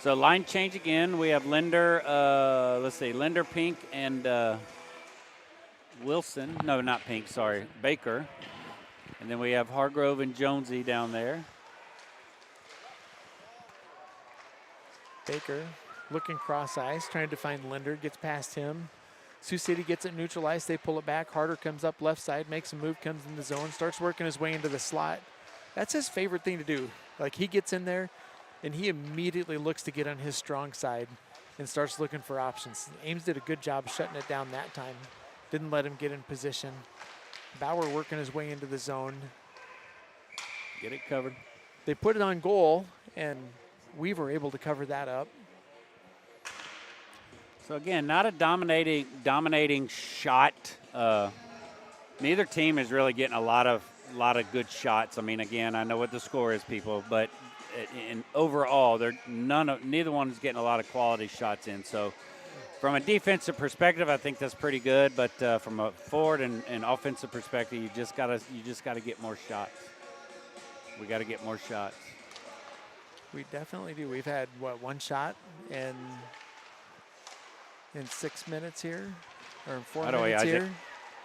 So line change again. We have Linder, Linder, Pink, and Wilson. No, not Pink, sorry, Baker. And then we have Hargrove and Jonesy down there. Baker looking cross ice, trying to find Linder, gets past him. Sioux City gets it neutralized. They pull it back. Harder comes up left side, makes a move, comes in the zone, starts working his way into the slot. That's his favorite thing to do. Like, he gets in there, and he immediately looks to get on his strong side and starts looking for options. Ames did a good job shutting it down that time. Didn't let him get in position. Bauer working his way into the zone. Get it covered. They put it on goal, and Weaver able to cover that up. So again, not a dominating shot. Neither team is really getting a lot of good shots. I mean, again, I know what the score is, people, but overall, neither one is getting a lot of quality shots in. So, from a defensive perspective, I think that's pretty good. But from a forward and offensive perspective, you just gotta get more shots. We got to get more shots. We definitely do. We've had, one shot in 6 minutes here, or in 4 minutes here.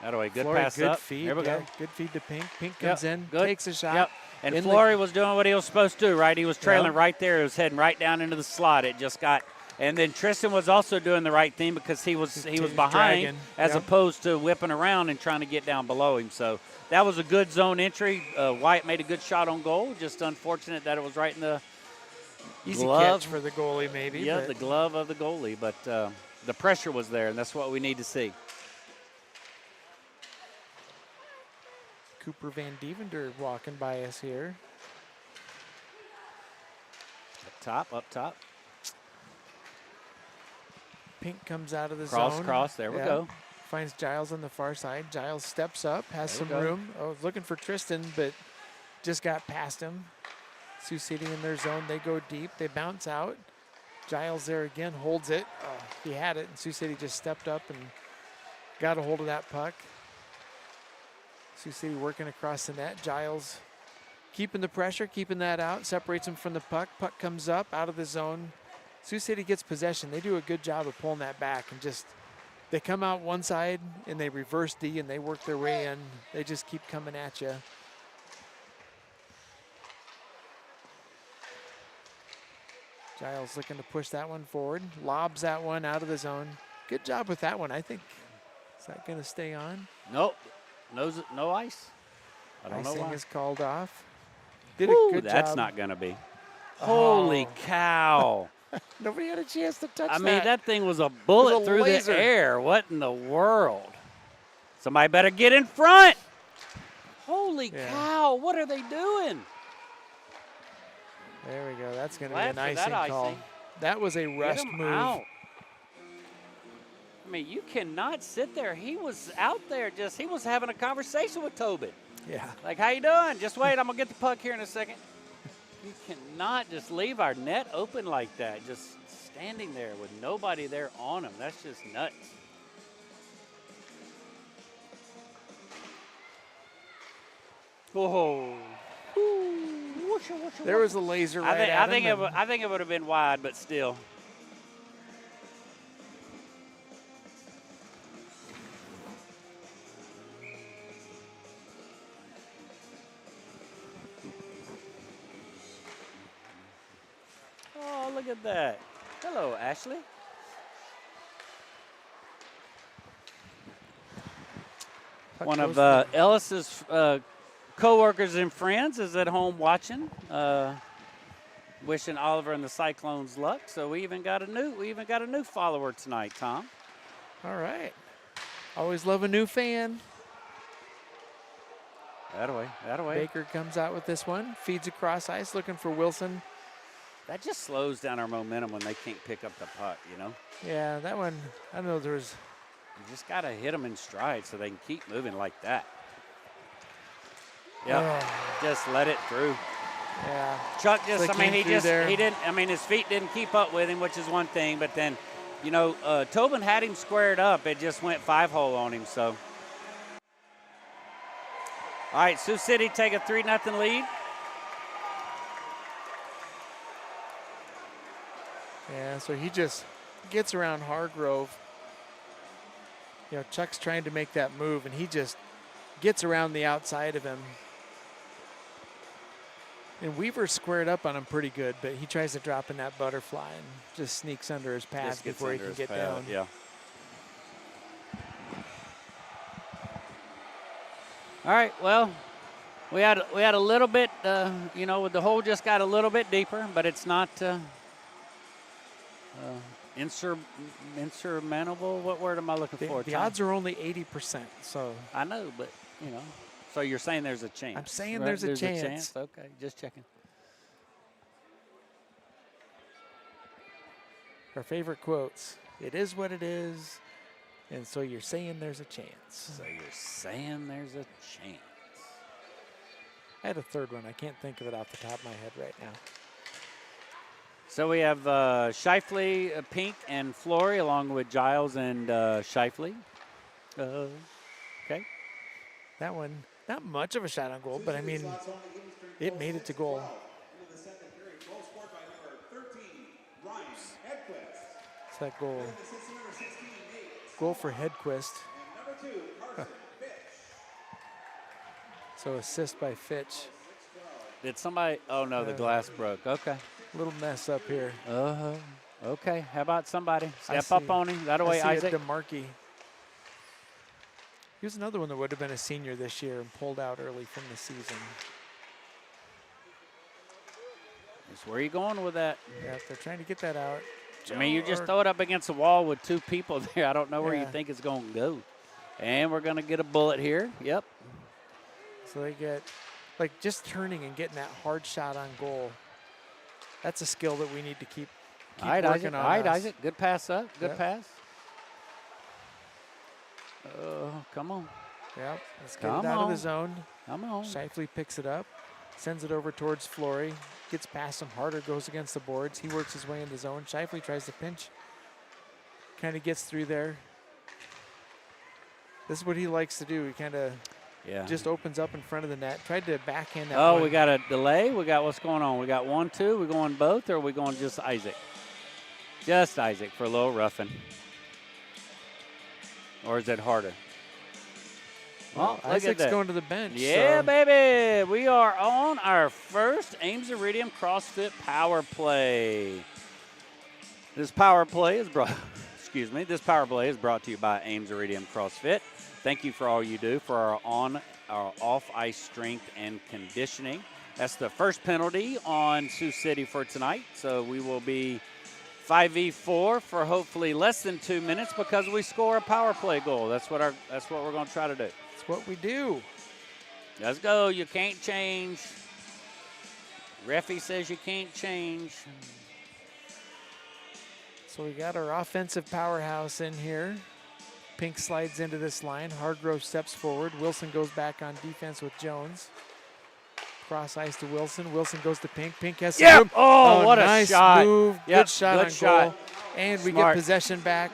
That way, good Flory, pass good up. Feed, There we go. Good feed to Pink. Pink comes in, good. takes a shot. Yep. And Flory was doing what he was supposed to do, right? He was trailing right there. He was heading right down into the slot. It just got. And then Tristan was also doing the right thing because he was behind dragging. as opposed to whipping around and trying to get down below him. So that was a good zone entry. Wyatt made a good shot on goal. Just unfortunate that it was right in the Easy glove. catch for the goalie, maybe. Yeah, the glove of the goalie. But the pressure was there, and that's what we need to see. Cooper Van Devender walking by us here. Up top. Pink comes out of the zone. Cross, there we go. Finds Giles on the far side. Giles steps up, has some room. Oh, looking for Tristan, but just got past him. Sioux City in their zone. They go deep. They bounce out. Giles there again, holds it. Oh, he had it, and Sioux City just stepped up and got a hold of that puck. Sioux City working across the net. Giles keeping the pressure, keeping that out, separates him from the puck. Puck comes up out of the zone. Sioux City gets possession. They do a good job of pulling that back and just, they come out one side and they reverse D and they work their way in. They just keep coming at you. Giles looking to push that one forward. Lobs that one out of the zone. Good job with that one. I think, is that going to stay on? Nope. No ice. I don't know Icing why. is called off. Did a good that's job. not going to be. Holy cow. Nobody had a chance to touch that. I mean, that thing was a bullet through laser. the air. What in the world? Somebody better get in front. Holy cow. What are they doing? There we go. That's going to be Glad an for icing that call. icing. That was a rushed Get him move. out. I mean, you cannot sit there. He was out there he was having a conversation with Tobin. Yeah. Like, how you doing? Just wait, I'm going to get the puck here in a second. You cannot just leave our net open like that, just standing there with nobody there on him. That's just nuts. Whoa. There was a laser right at him. I think it would have been wide, but still. Oh, look at that. Hello, Ashley. One of Ellis's co-workers and friends is at home watching, wishing Oliver and the Cyclones luck. So we even got a new follower tonight, Tom. All right. Always love a new fan. That away. Baker comes out with this one, feeds across ice, looking for Wilson. That just slows down our momentum when they can't pick up the puck, you know? Yeah, that one, I don't know, there was... You just got to hit them in stride so they can keep moving like that. Yeah, just let it through. Yeah. Chuck just, his feet didn't keep up with him, which is one thing, but then, you know, Tobin had him squared up. It just went 5-hole on him, so. All right, Sioux City take a 3-0 lead. Yeah, so he just gets around Hargrove. You know, Chuck's trying to make that move, and he just gets around the outside of him. And Weaver squared up on him pretty good, but he tries to drop in that butterfly and just sneaks under his pads before he can get down. Yeah. All right, well, we had a little bit, you know, the hole just got a little bit deeper, but it's not insurmountable. What word am I looking for? The odds are only 80%. So I know, but you know. So you're saying there's a chance? I'm saying there's a chance. Okay, just checking. Our favorite quotes: "It is what it is," and so you're saying there's a chance. So you're saying there's a chance. I had a third one. I can't think of it off the top of my head right now. So we have Shifley, Pink, and Flory, along with Giles and Shifley. Okay. That one, not much of a shot on goal, but I mean, it made it to goal. It's that goal. Goal for Hedquist. So assist by Fitch. Did somebody? Oh no, the glass broke. Okay. Little mess up here. Okay. How about somebody step up on him? That way, Isaac. DeMarkey. He was another one that would have been a senior this year and pulled out early from the season. That's where you going with that? Yeah, they're trying to get that out. I mean, you just throw it up against the wall with two people there. I don't know where you think it's going to go. And we're going to get a bullet here. Yep. So they get, like, just turning and getting that hard shot on goal. That's a skill that we need to keep working on. All right, Isaac. Good pass up. Good pass. Come on. Yep. Let's get it out of the zone. Come on. Shifley picks it up, sends it over towards Flory, gets past him. Harder goes against the boards. He works his way in the zone. Shifley tries to pinch, kind of gets through there. This is what he likes to do. He kind of just opens up in front of the net. Tried to backhand that one. We got a delay. We got what's going on. We got 1-2. We going both, or are we going just Isaac? Just Isaac for a little roughing. Or is it harder? Well, Isaac's going to the bench. Yeah, baby. We are on our first Ames Iridium CrossFit Power Play. This power play is brought to you by Ames Iridium CrossFit. Thank you for all you do for our off-ice strength and conditioning. That's the first penalty on Sioux City for tonight. So we will be 5v4 for hopefully less than 2 minutes because we score a power play goal. That's what we're going to try to do. That's what we do. Let's go. You can't change. Referee says you can't change. So we got our offensive powerhouse in here. Pink slides into this line. Hargrove steps forward. Wilson goes back on defense with Jones. Cross ice to Wilson. Wilson goes to Pink. Pink has some room. Oh, what nice a shot. Move. Yep, good shot on goal. And we get possession back.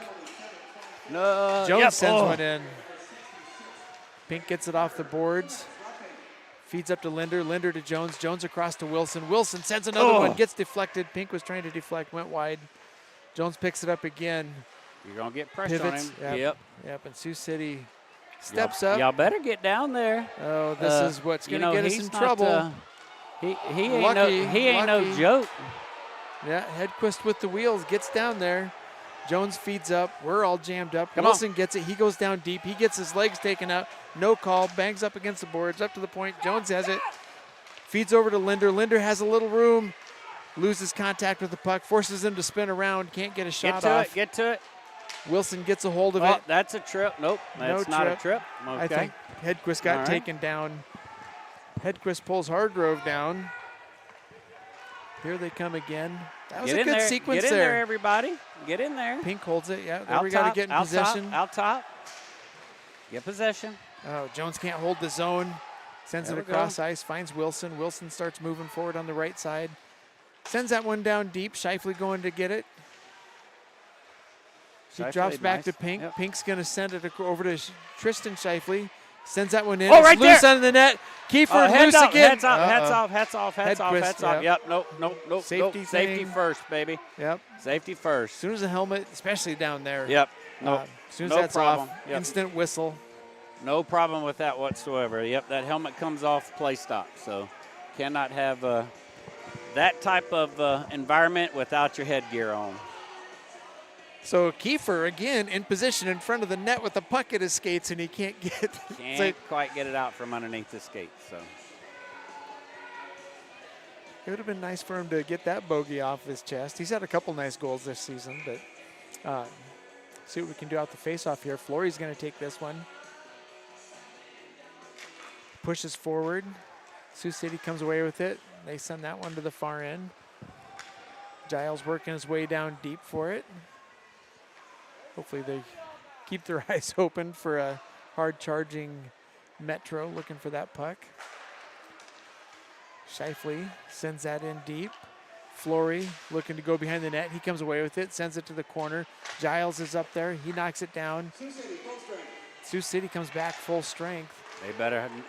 No. Jones sends one in. Pink gets it off the boards. Feeds up to Linder. Linder to Jones. Jones across to Wilson. Wilson sends another one. Gets deflected. Pink was trying to deflect. Went wide. Jones picks it up again. You're going to get pressure on him. Yep. And Sioux City steps up. Y'all better get down there. Oh, this is what's going to get us in trouble. He ain't no joke. Yeah, Hedquist with the wheels gets down there. Jones feeds up. We're all jammed up. Wilson gets it. He goes down deep. He gets his legs taken out. No call. Bangs up against the boards. Up to the point. Jones has it. Feeds over to Linder. Linder has a little room. Loses contact with the puck. Forces him to spin around. Can't get a shot off. Get to it. Wilson gets a hold of it. That's a trip. Nope. That's not a trip. Okay. I think Hedquist got taken down. Hedquist pulls Hargrove down. Here they come again. That was a good sequence there. Get in there, everybody. Get in there. Pink holds it. Yeah, there we got to get in possession. Out top. Get possession. Oh, Jones can't hold the zone. Sends it across ice. Finds Wilson. Wilson starts moving forward on the right side. Sends that one down deep. Shifley going to get it. She drops back to Pink. Yep. Pink's going to send it over to Tristan Shifley. Sends that one in. Oh, right there. Loose on the net. Kiefer loose again. Heads off. Yep, nope. Safety first, baby. Yep. Safety first. As soon as the helmet, especially down there. Yep. As soon as that's off, instant whistle. No problem with that whatsoever. Yep, that helmet comes off, play stop. So cannot have that type of environment without your headgear on. So Kiefer, again, in position in front of the net with the puck at his skates, and he can't get Can't quite get it out from underneath the skates. So it would have been nice for him to get that bogey off his chest. He's had a couple nice goals this season, but see what we can do out the faceoff here. Flory's going to take this one. Pushes forward. Sioux City comes away with it. They send that one to the far end. Giles working his way down deep for it. Hopefully they keep their eyes open for a hard-charging Metro looking for that puck. Shifley sends that in deep. Flory looking to go behind the net. He comes away with it, sends it to the corner. Giles is up there. He knocks it down. Sioux City, full strength. Sioux City comes back full strength.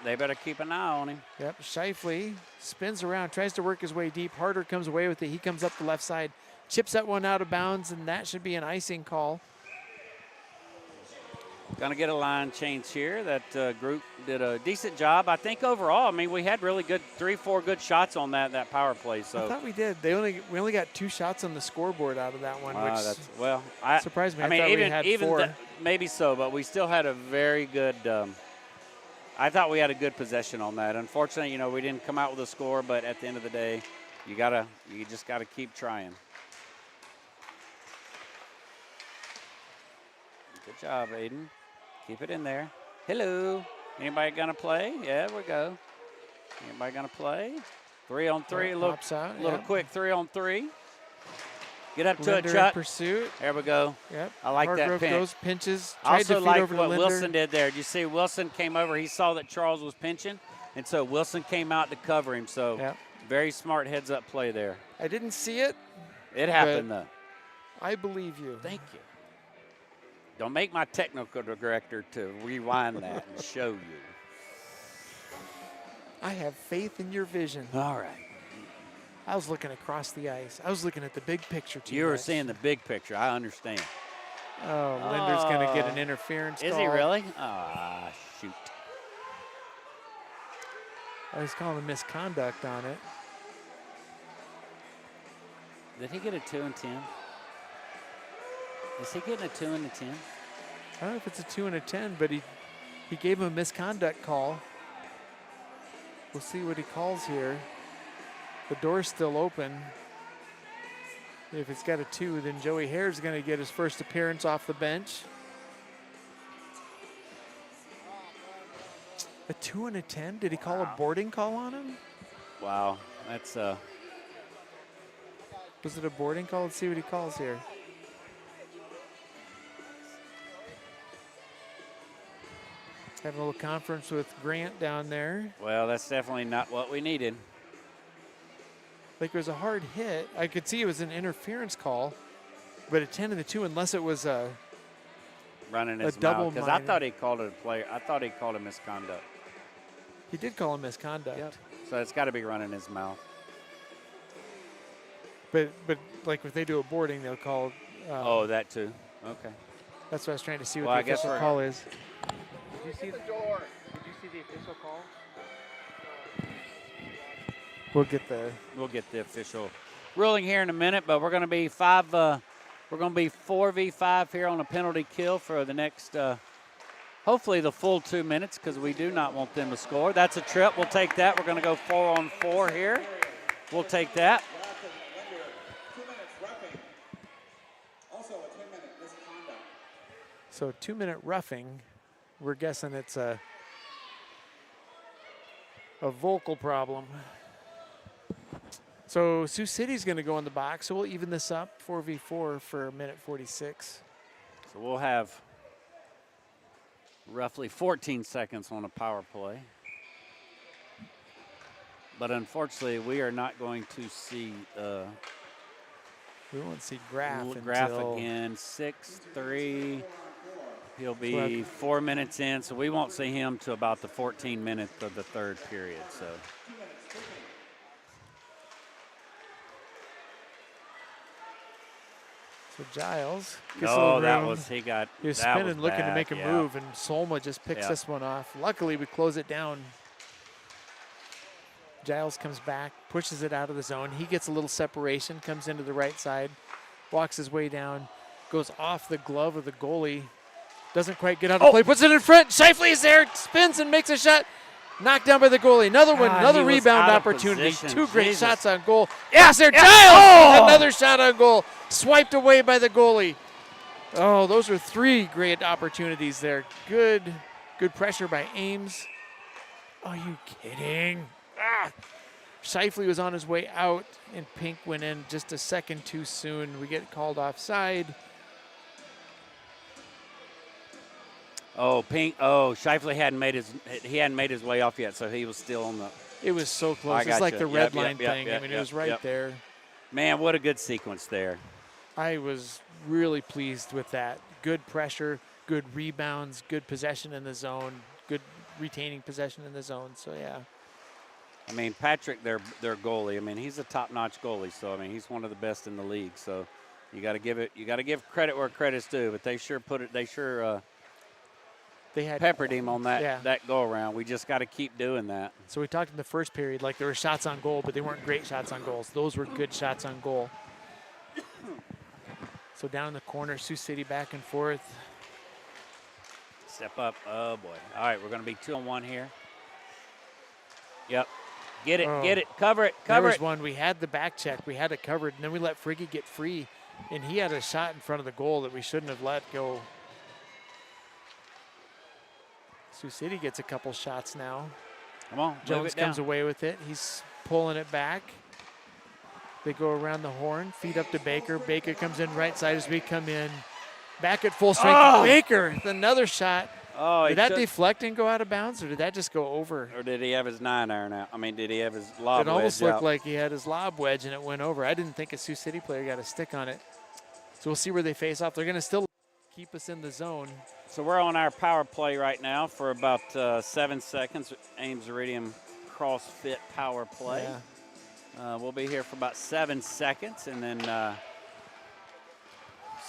They better keep an eye on him. Yep, Shifley spins around, tries to work his way deep. Harder comes away with it. He comes up the left side, chips that one out of bounds, and that should be an icing call. Going to get a line change here. That group did a decent job, I think, overall. I mean, we had really good 3-4 good shots on that power play. So I thought we did. We only got 2 shots on the scoreboard out of that one, which surprised me. I mean, we had 4. Maybe so, but we still had a very good. I thought we had a good possession on that. Unfortunately, we didn't come out with a score, but at the end of the day, you just gotta keep trying. Good job, Aiden. Keep it in there. Hello. Anybody gonna play? Yeah, we go. Anybody gonna play? 3-on-3. Little quick 3-on-3. Get up to it, Chuck. Pursuit. There we go. Yep. I like Hargrove that pinch. Goes, pinches. I also like over what to Wilson did there. Did you see Wilson came over? He saw that Charles was pinching, and so Wilson came out to cover him. So very smart heads-up play there. I didn't see it. It happened, though. I believe you. Thank you. Don't make my technical director to rewind that and show you. I have faith in your vision. All right. I was looking across the ice. I was looking at the big picture too You were much. seeing the big picture. I understand. Oh, Linder's going to get an interference Is call. he really? Ah, shoot. Oh, he's calling a misconduct on it. Did he get a 2 and 10? Is he getting a 2 and a 10? I don't know if it's a 2 and a 10, but he gave him a misconduct call. We'll see what he calls here. The door's still open. If it's got a 2, then Joey Hare's going to get his first appearance off the bench. A 2 and a 10? Did he call a boarding call on him? Wow, that's Was it a boarding call? Let's see what he calls here. Having a little conference with Grant down there. Well, that's definitely not what we needed. Like it was a hard hit. I could see it was an interference call, but a 10 and a 2, unless it was a running his double mouth, because I thought he called it a player. I thought he called a misconduct. He did call him misconduct. Yep. So it's got to be running his mouth. But like if they do a boarding, they'll call. Oh, that too. Okay. That's what I was trying to see what Well, I the guess official we're- call is. Did you see the door? Did you see the official call? We'll get the official ruling here in a minute, but we're going to be 4v5 here on a penalty kill for the next, hopefully the full 2 minutes, because we do not want them to score. That's a trip. We'll take that. We're going to go 4-on-4 here. We'll take that. So 2-minute roughing. We're guessing it's a vocal problem. So Sioux City's going to go in the box, so we'll even this up 4v4 for a minute 46. So we'll have roughly 14 seconds on a power play. But unfortunately, we are not going to see we won't see Graf until again. 6-3. He'll be 4 minutes in, so we won't see him till about the 14 minutes of the third period. So Giles gets a No, little that room. was he got. He was that spinning, looking to bad, make a yeah. move, and Solma just picks this one off. Luckily, we close it down. Giles comes back, pushes it out of the zone. He gets a little separation, comes into the right side, walks his way down, goes off the glove of the goalie. Doesn't quite get out of play, puts it in front. Shifley is there, spins and makes a shot. Knocked down by the goalie. Another one, another rebound opportunity. Two great shots on goal. Yes, there, Giles! Another shot on goal. Swiped away by the goalie. Oh, those are three great opportunities there. Good pressure by Ames. Are you kidding? Shifley was on his way out, and Pink went in just a second too soon. We get called offside. Oh, Pink. Oh, Shifley hadn't made his way off yet, so he was still on the. It was so close. It's like the red line thing. Yep, I mean, it was right there. Man, what a good sequence there. I was really pleased with that. Good pressure, good rebounds, good possession in the zone, good retaining possession in the zone. So yeah. I mean, Patrick, their goalie. I mean, he's a top-notch goalie. So I mean, he's one of the best in the league. So you got to give credit where credit's due. But they sure they had peppered him on that go around. We just got to keep doing that. So we talked in the first period like there were shots on goal, but they weren't great shots on goals. Those were good shots on goal. So down in the corner, Sioux City back and forth. Step up. Oh boy. All right, we're going to be 2-on-1 here. Yep. Get it. Cover it. There was one. We had the back check. We had it covered, and then we let Friggy get free, and he had a shot in front of the goal that we shouldn't have let go. Sioux City gets a couple shots now. Come on. Jones comes away with it. He's pulling it back. They go around the horn, feed up to Baker. Baker comes in right side as we come in. Back at full strength. Oh! Baker, another shot. Oh, did that deflect and go out of bounds, or did that just go over? Or did he have his 9-iron out? I mean, did he have his lob wedge It almost looked out? like he had his lob wedge and it went over. I didn't think a Sioux City player got a stick on it. So we'll see where they face off. They're going to still keep us in the zone. So we're on our power play right now for about 7 seconds. Ames Iridium CrossFit power play. Yeah. We'll be here for about 7 seconds, and then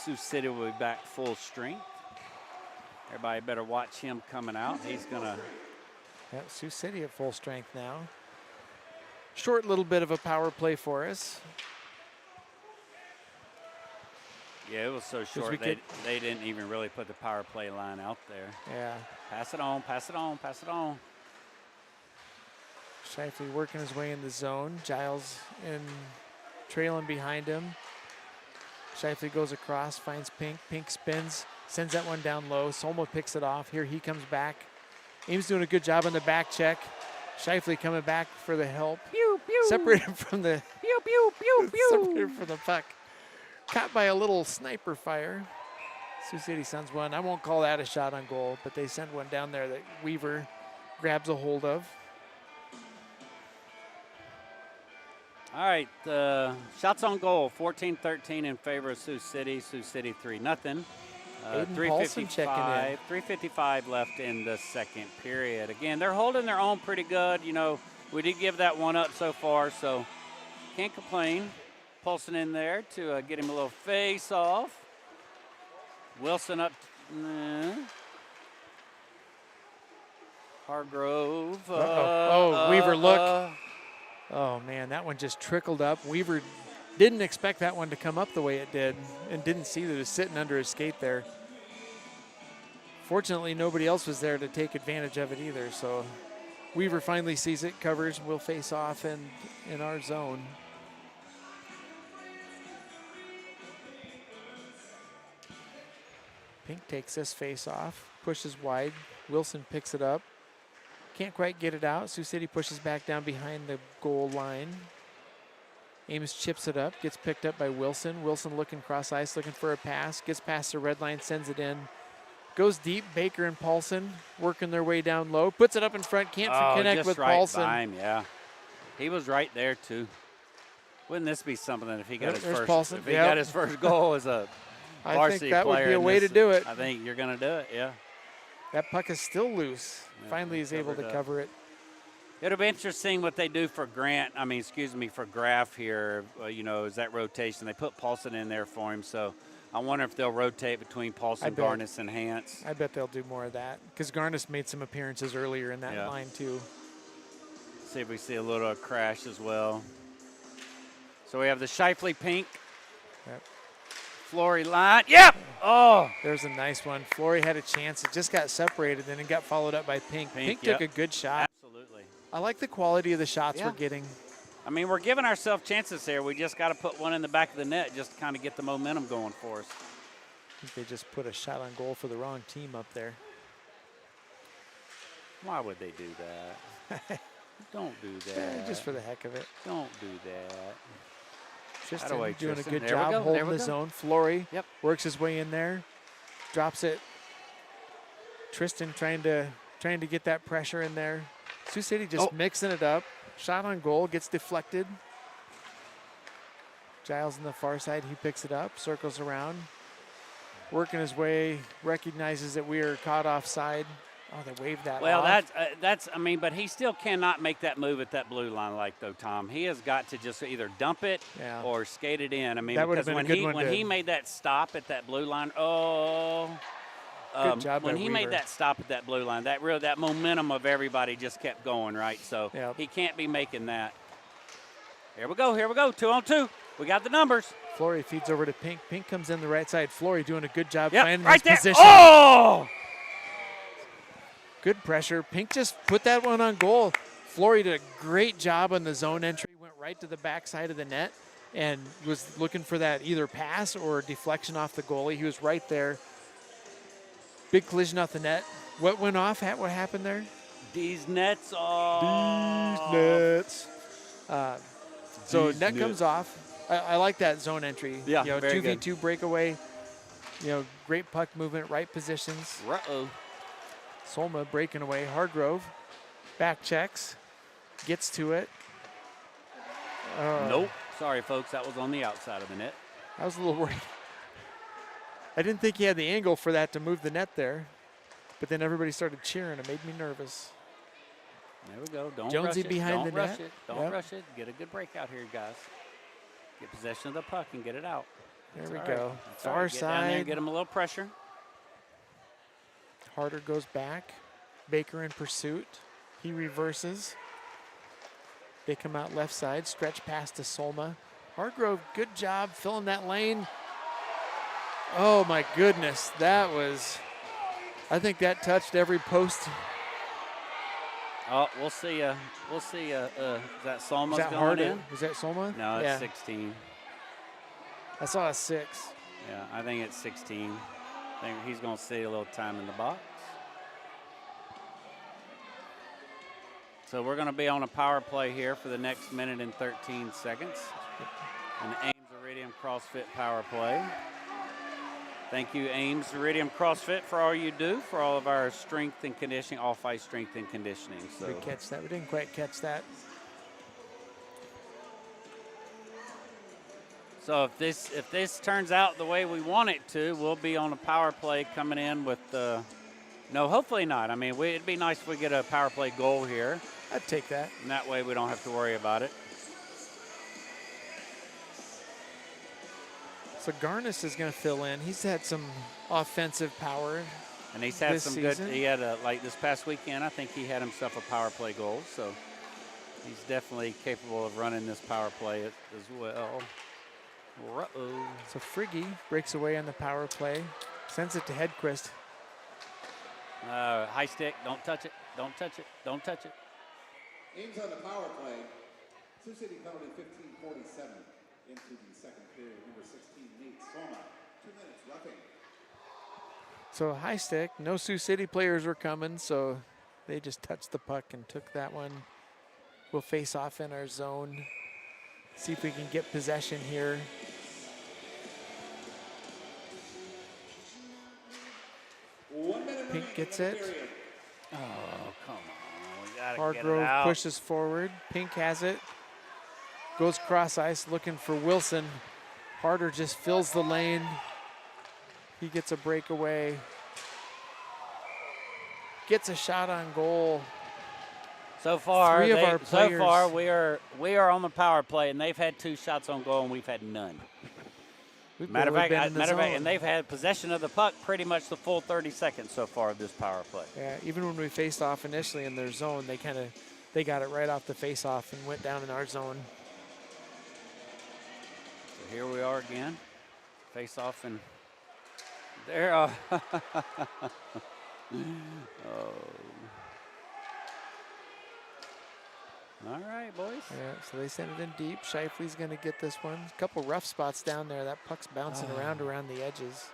Sioux City will be back full strength. Everybody better watch him coming out. He's going to. Yep, Sioux City at full strength now. Short little bit of a power play for us. Yeah, it was so short. They didn't even really put the power play line out there. Yeah. Pass it on, pass it on, pass it on. Shifley working his way in the zone. Giles trailing behind him. Shifley goes across, finds Pink. Pink spins, sends that one down low. Solma picks it off. Here he comes back. Ames doing a good job on the back check. Shifley coming back for the help. Pew, pew. Separated from the pew, pew, pew, pew. Separated from the puck. Caught by a little sniper fire. Sioux City sends one. I won't call that a shot on goal, but they send one down there that Weaver grabs a hold of. All right, shots on goal, 14-13 in favor of Sioux City. Sioux City 3-0. Aiden Paulson checking in. 3:55 left in the second period. Again, they're holding their own pretty good. You know, we did give that one up so far, so can't complain. Paulson in there to get him a little face off. Wilson up. Hargrove. Weaver, look. Oh, man, that one just trickled up. Weaver didn't expect that one to come up the way it did and didn't see that it was sitting under his skate there. Fortunately, nobody else was there to take advantage of it either, so Weaver finally sees it, covers, will face off in our zone. Pink takes this face off, pushes wide. Wilson picks it up. Can't quite get it out. Sioux City pushes back down behind the goal line. Ames chips it up, gets picked up by Wilson. Wilson looking cross ice, looking for a pass. Gets past the red line, sends it in. Goes deep. Baker and Paulson working their way down low. Puts it up in front. Can't connect with right Paulson. By him, yeah, he was right there too. Wouldn't this be something if he got his first? Paulson. If he got his first goal as a varsity I think that player would be a way to do it. I think you're going to do it. Yeah. That puck is still loose. Yeah, Finally, he's able to cover it. It'll be interesting what they do for for Graff here. You know, is that rotation? They put Paulson in there for him, so I wonder if they'll rotate between Paulson, Garnis, and Hance. I bet they'll do more of that because Garnis made some appearances earlier in that line too. See if we see a little crash as well. So we have the Shifley Pink. Yep. Flory line. Yep. Oh. There's a nice one. Flory had a chance. It just got separated, then it got followed up by Pink. Pink took a good shot. Absolutely. I like the quality of the shots we're getting. I mean, we're giving ourselves chances here. We just got to put one in the back of the net just to kind of get the momentum going for us. I think they just put a shot on goal for the wrong team up there. Why would they do that? Don't do that. Just for the heck of it. Don't do that. Tristan doing Tristan. a good job holding the zone. Flory Yep. works his way in there, drops it. Tristan trying to get that pressure in there. Sioux City just mixing it up. Shot on goal, gets deflected. Giles on the far side, he picks it up, circles around. Working his way, recognizes that we are caught offside. Oh, they waved that off. That's. I mean, but he still cannot make that move at that blue line, Tom. He has got to just either dump it or skate it in. I mean, that because when he made that stop at that blue line, good job when by he Weaver. made that stop at that blue line, that momentum of everybody just kept going, right? So he can't be making that. Here we go. 2-on-2. We got the numbers. Flory feeds over to Pink. Pink comes in the right side. Flory doing a good job finding right his there. position. Oh! Good pressure. Pink just put that one on goal. Flory did a great job on the zone entry. Went right to the backside of the net and was looking for that either pass or deflection off the goalie. He was right there. Big collision off the net. What went off? What happened there? These nets off. These nets. So net comes off. I like that zone entry. Yeah, 2v2 breakaway. Great puck movement, right positions. Uh-oh. Solma breaking away. Hargrove back checks, gets to it. Nope. Sorry, folks. That was on the outside of the net. I was a little worried. I didn't think he had the angle for that to move the net there, but then everybody started cheering. It made me nervous. There we go. Don't Jonesy rush it. behind Don't the rush net. it. Don't rush it. Get a good breakout here, guys. Get possession of the puck and get it out. There we go. Far side. Get down there and get him a little pressure. Harder goes back. Baker in pursuit. He reverses. They come out left side. Stretch pass to Solma. Hargrove, good job filling that lane. Oh my goodness, I think that touched every post. Oh, we'll see. Is that Solma's going in? Is that Solma? No, it's 16. I saw a 6. Yeah, I think it's 16. I think he's going to see a little time in the box. So we're going to be on a power play here for the next minute and 13 seconds. An Ames Iridium CrossFit power play. Thank you, Ames Iridium CrossFit, for all you do, for all of our strength and conditioning, off-ice strength and conditioning. So we catch that. We didn't quite catch that. So if this turns out the way we want it to, we'll be on a power play coming in with no, hopefully not. I mean, it'd be nice if we get a power play goal here. I'd take that. And that way we don't have to worry about it. So Garnis is going to fill in. He's had some offensive power. And he's had some season. good, he had like this past weekend, I think he had himself a power play goal. So he's definitely capable of running this power play as well. Uh-oh. So Friggy breaks away on the power play, sends it to Hedquist. High stick, don't touch it, don't touch it, don't touch it. Ames on the power play. Sioux City penalty 15:47 into the second period. Number 16, Nate Soma. 2 minutes, roughing. So high stick, no Sioux City players were coming, so they just touched the puck and took that one. We'll face off in our zone. See if we can get possession here. Pink gets it. Oh, come on. We gotta get it Hargrove out. pushes forward. Pink has it. Goes cross ice looking for Wilson. Harder just fills the lane. He gets a breakaway. Gets a shot on goal. So far, Three of our players- we are on the power play, and they've had 2 shots on goal, and we've had none. We've Matter of been fact, in the zone. and they've had possession of the puck pretty much the full 30 seconds so far of this power play. Yeah, even when we faced off initially in their zone, they got it right off the face-off and went down in our zone. So here we are again, face off, and there. Oh. All right, boys. Yeah, so they send it in deep. Shifley's going to get this one. A couple rough spots down there. That puck's bouncing around the edges.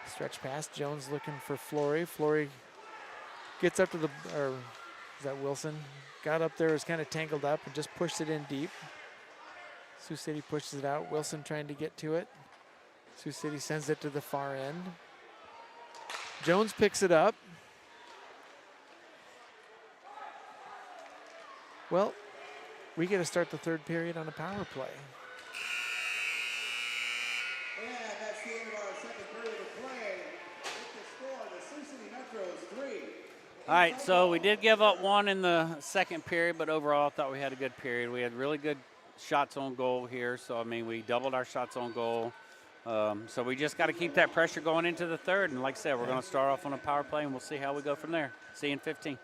Stretch pass. Jones looking for Flory. Flory gets up to the, or is that Wilson? Got up there, was kind of tangled up and just pushed it in deep. Sioux City pushes it out. Wilson trying to get to it. Sioux City sends it to the far end. Jones picks it up. Well, we get to start the third period on a power play. And that's the end of our second period of play. With the score, the Sioux City Metros 3. All right, so we did give up 1 in the second period, but overall I thought we had a good period. We had really good shots on goal here, so I mean we doubled our shots on goal. So we just got to keep that pressure going into the third, and like I said, we're going to start off on a power play, and we'll see how we go from there. See you in 15.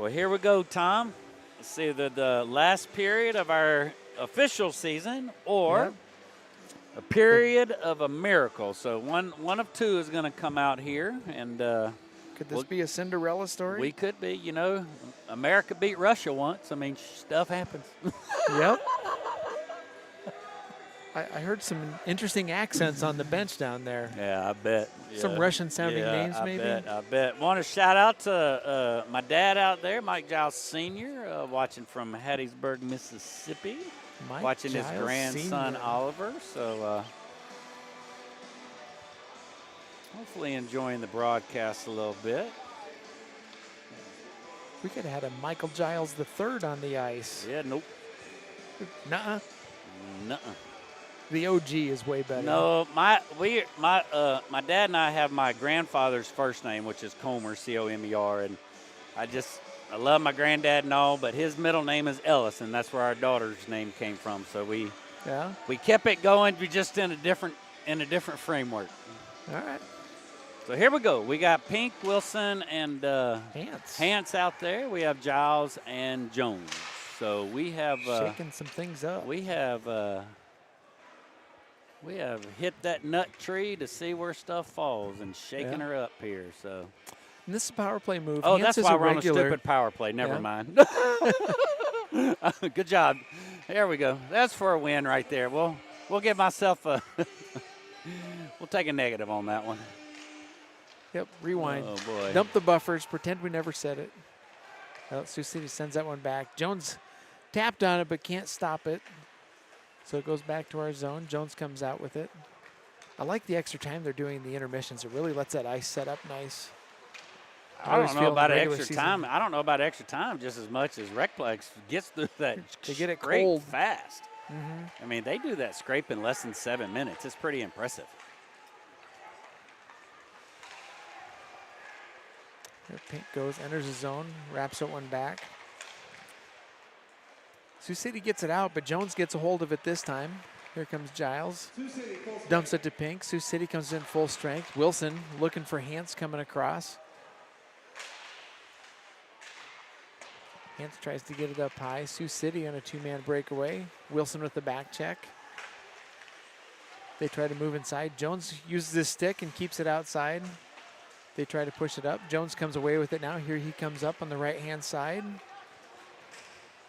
Well, here we go, Tom. Let's see the last period of our official season or Yep. a period of a miracle. So one of two is going to come out here, and Could this be a Cinderella story? we could be. You know, America beat Russia once. I mean, stuff happens. Yep. I heard some interesting accents on the bench down there. Yeah, I bet. Some Yeah. Russian-sounding Yeah, names, maybe? I bet. Want to shout out to my dad out there, Mike Giles Sr., watching from Hattiesburg, Mississippi, Mike watching his Giles grandson, Sr.. Oliver. So hopefully enjoying the broadcast a little bit. We could have had a Michael Giles III on the ice. Yeah, nope. Nuh-uh. Nuh-uh. The OG is way better. No, my dad and I have my grandfather's first name, which is Comer, C-O-M-E-R, and I love my granddad and all, but his middle name is Ellis, and that's where our daughter's name came from. So we kept it going, we just in a different framework. All right. So here we go. We got Pink, Wilson, and Hance out there. We have Giles and Jones. So we have shaking some things up. We have hit that nut tree to see where stuff falls and shaking her up here. So. And this is a power play move. Oh, Hance that's is why a we're on a regular. stupid power play. Never Yeah. mind. Good job. There we go. That's for a win right there. We'll give myself a. We'll take a negative on that one. Yep, rewind. Oh, boy. Dump the buffers. Pretend we never said it. Well, Sioux City sends that one back. Jones tapped on it but can't stop it. So it goes back to our zone. Jones comes out with it. I like the extra time they're doing the intermissions. It really lets that ice set up nice. I always don't know feel in the about regular extra season- time. I don't know about extra time just as much as Recplex gets through that They get it scrape cold. fast. I mean, they do that scrape in less than 7 minutes. It's pretty impressive. There Pink goes, enters the zone, wraps it one back. Sioux City gets it out, but Jones gets a hold of it this time. Here comes Giles. Dumps it to Pink. Sioux City comes in full strength. Wilson looking for Hance coming across. Hance tries to get it up high. Sioux City on a two-man breakaway. Wilson with the back check. They try to move inside. Jones uses his stick and keeps it outside. They try to push it up. Jones comes away with it now. Here he comes up on the right-hand side.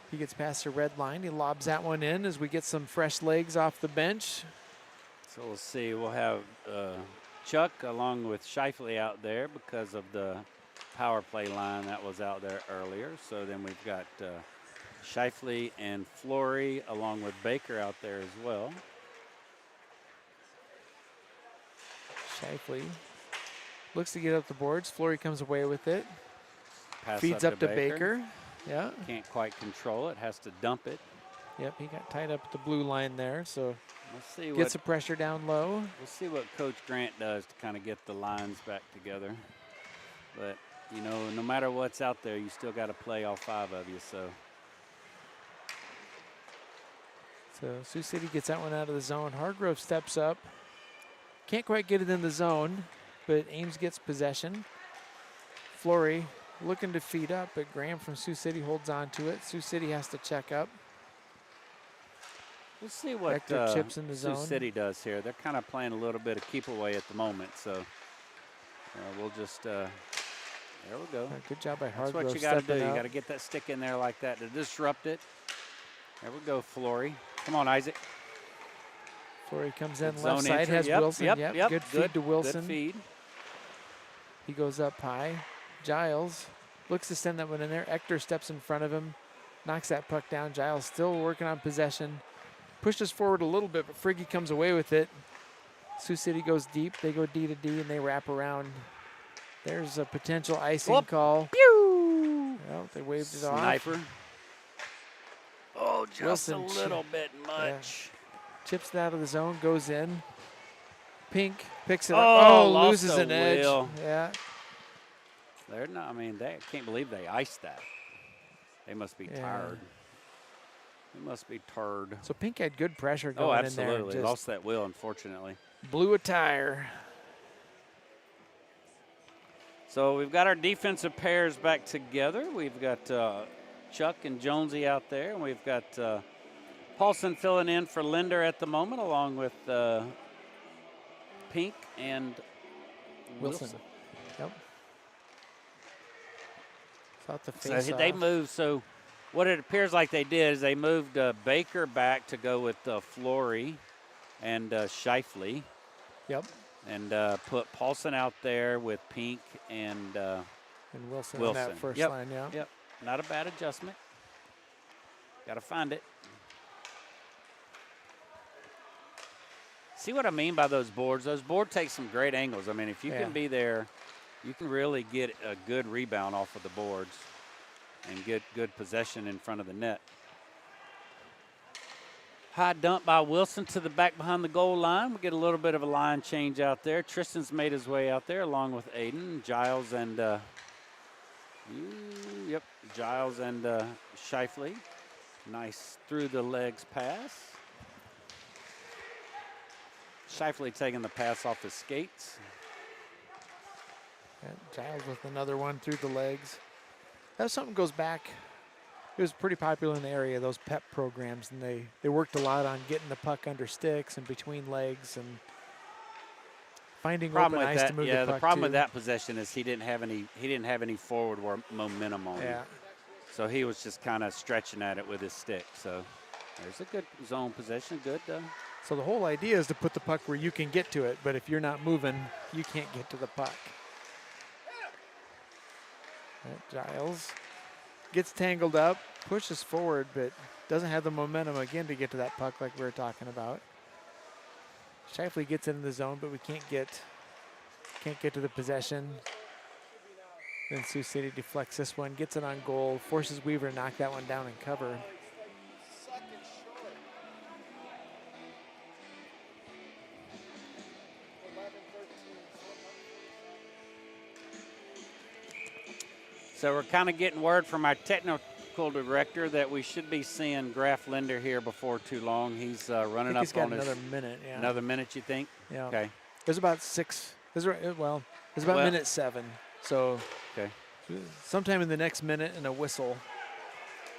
He gets past the red line. He lobs that one in as we get some fresh legs off the bench. So we'll see. We'll have Chuck along with Shifley out there because of the power play line that was out there earlier. So then we've got Shifley and Flory along with Baker out there as well. Shifley looks to get up the boards. Flory comes away with it. Pass Feeds up to Baker. Yeah. Can't quite control it. Has to dump it. Yep, he got tied up at the blue line there, so Let's see gets the pressure down low. We'll see what Coach Grant does to kind of get the lines back together. But, you know, no matter what's out there, you still got to play all 5 of you. So Sioux City gets that one out of the zone. Hargrove steps up. Can't quite get it in the zone, but Ames gets possession. Flory looking to feed up, but Graham from Sioux City holds on to it. Sioux City has to check up. we'll see what Hector chips in the Sioux zone. City does here. They're kind of playing a little bit of keep away at the moment. So we'll just, there we go. Good job by That's Hargrove. what you got to do. stepping You up. got to get that stick in there like that to disrupt it. There we go, Flory. Come on, Isaac. Flory comes in Good left zone side, entry. has Yep, Wilson. Yep. Good feed to Wilson. Good feed. He goes up high. Giles looks to send that one in there. Hector steps in front of him, knocks that puck down. Giles still working on possession. Pushes forward a little bit, but Friggy comes away with it. Sioux City goes deep. They go D to D, and they wrap around. There's a potential icing Whoop. call. Pew! Well, they waved it off. Sniper. Oh, just Wilson a little bit much. Chips it out of the zone, goes in. Pink picks it Oh, up. Oh, lost loses the an edge. wheel. Yeah. They're not. I mean, they can't believe they iced that. They must be Yeah. tired. They must be tired. So Pink had good pressure Oh, going in there. absolutely. Just Lost that wheel, unfortunately. blew a tire. So we've got our defensive pairs back together. We've got Chuck and Jonesy out there, and we've got Paulson filling in for Linder at the moment, along with Pink and Wilson. Yep. Thought the So face they off. moved. So what it appears like they did is they moved Baker back to go with Flory and Shifley. Yep. And put Paulson out there with Pink and Wilson on that first line, yeah. Yep, not a bad adjustment. Got to find it. See what I mean by those boards? Those boards take some great angles. I mean, if you can be there, you can really get a good rebound off of the boards and get good possession in front of the net. High dump by Wilson to the back behind the goal line. We get a little bit of a line change out there. Tristan's made his way out there along with Aiden, Giles, and Giles and Shifley. Nice through the legs pass. Shifley taking the pass off his skates. And Giles with another one through the legs. That's something goes back. It was pretty popular in the area, those PEP programs, and they worked a lot on getting the puck under sticks and between legs and finding open ice to move the puck. The problem with that possession is he didn't have any forward momentum on him. So he was just kind of stretching at it with his stick. So there's a good zone possession, good. So the whole idea is to put the puck where you can get to it, but if you're not moving, you can't get to the puck. Giles gets tangled up, pushes forward, but doesn't have the momentum again to get to that puck like we were talking about. Shifley gets in the zone, but we can't get to the possession. Then Sioux City deflects this one, gets it on goal, forces Weaver to knock that one down and cover. So we're kind of getting word from our technical director that we should be seeing Graf Linder here before too long. He's running up he's got on another minute. Yeah. Another minute, you think? Yeah. Okay. There's about 6. It's about minute 7. So okay. Sometime in the next minute and a whistle.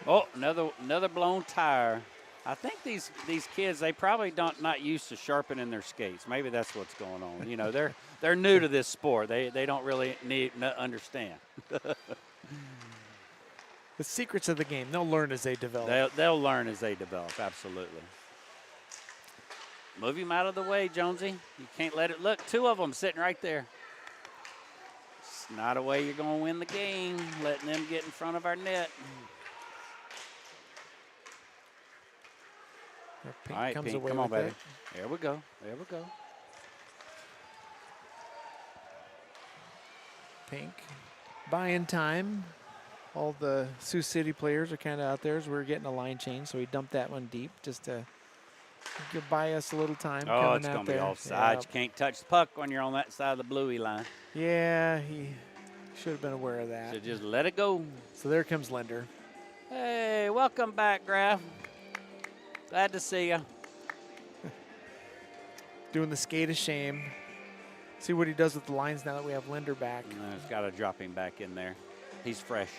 Oh, another blown tire. I think these kids, they probably not used to sharpening their skates. Maybe that's what's going on. You know, they're new to this sport. They don't really understand. The secrets of the game, they'll learn as they develop. They'll learn as they develop, absolutely. Move him out of the way, Jonesy. You can't let it look. 2 of them sitting right there. It's not a way you're going to win the game, letting them get in front of our net. Pink all right, comes Pink, away come on, with baby. it. There we go. There we go. Pink buying time. All the Sioux City players are kind of out there as we're getting a line change, so we dumped that one deep just to buy us a little time. Oh, it's going to be offside. You can't touch the puck when you're on that side of the bluey line. Yeah, he should have been aware of that. So just let it go. So there comes Linder. Hey, welcome back, Graf. Glad to see you. Doing the skate of shame. See what he does with the lines now that we have Linder back. It's got to drop him back in there. He's fresh.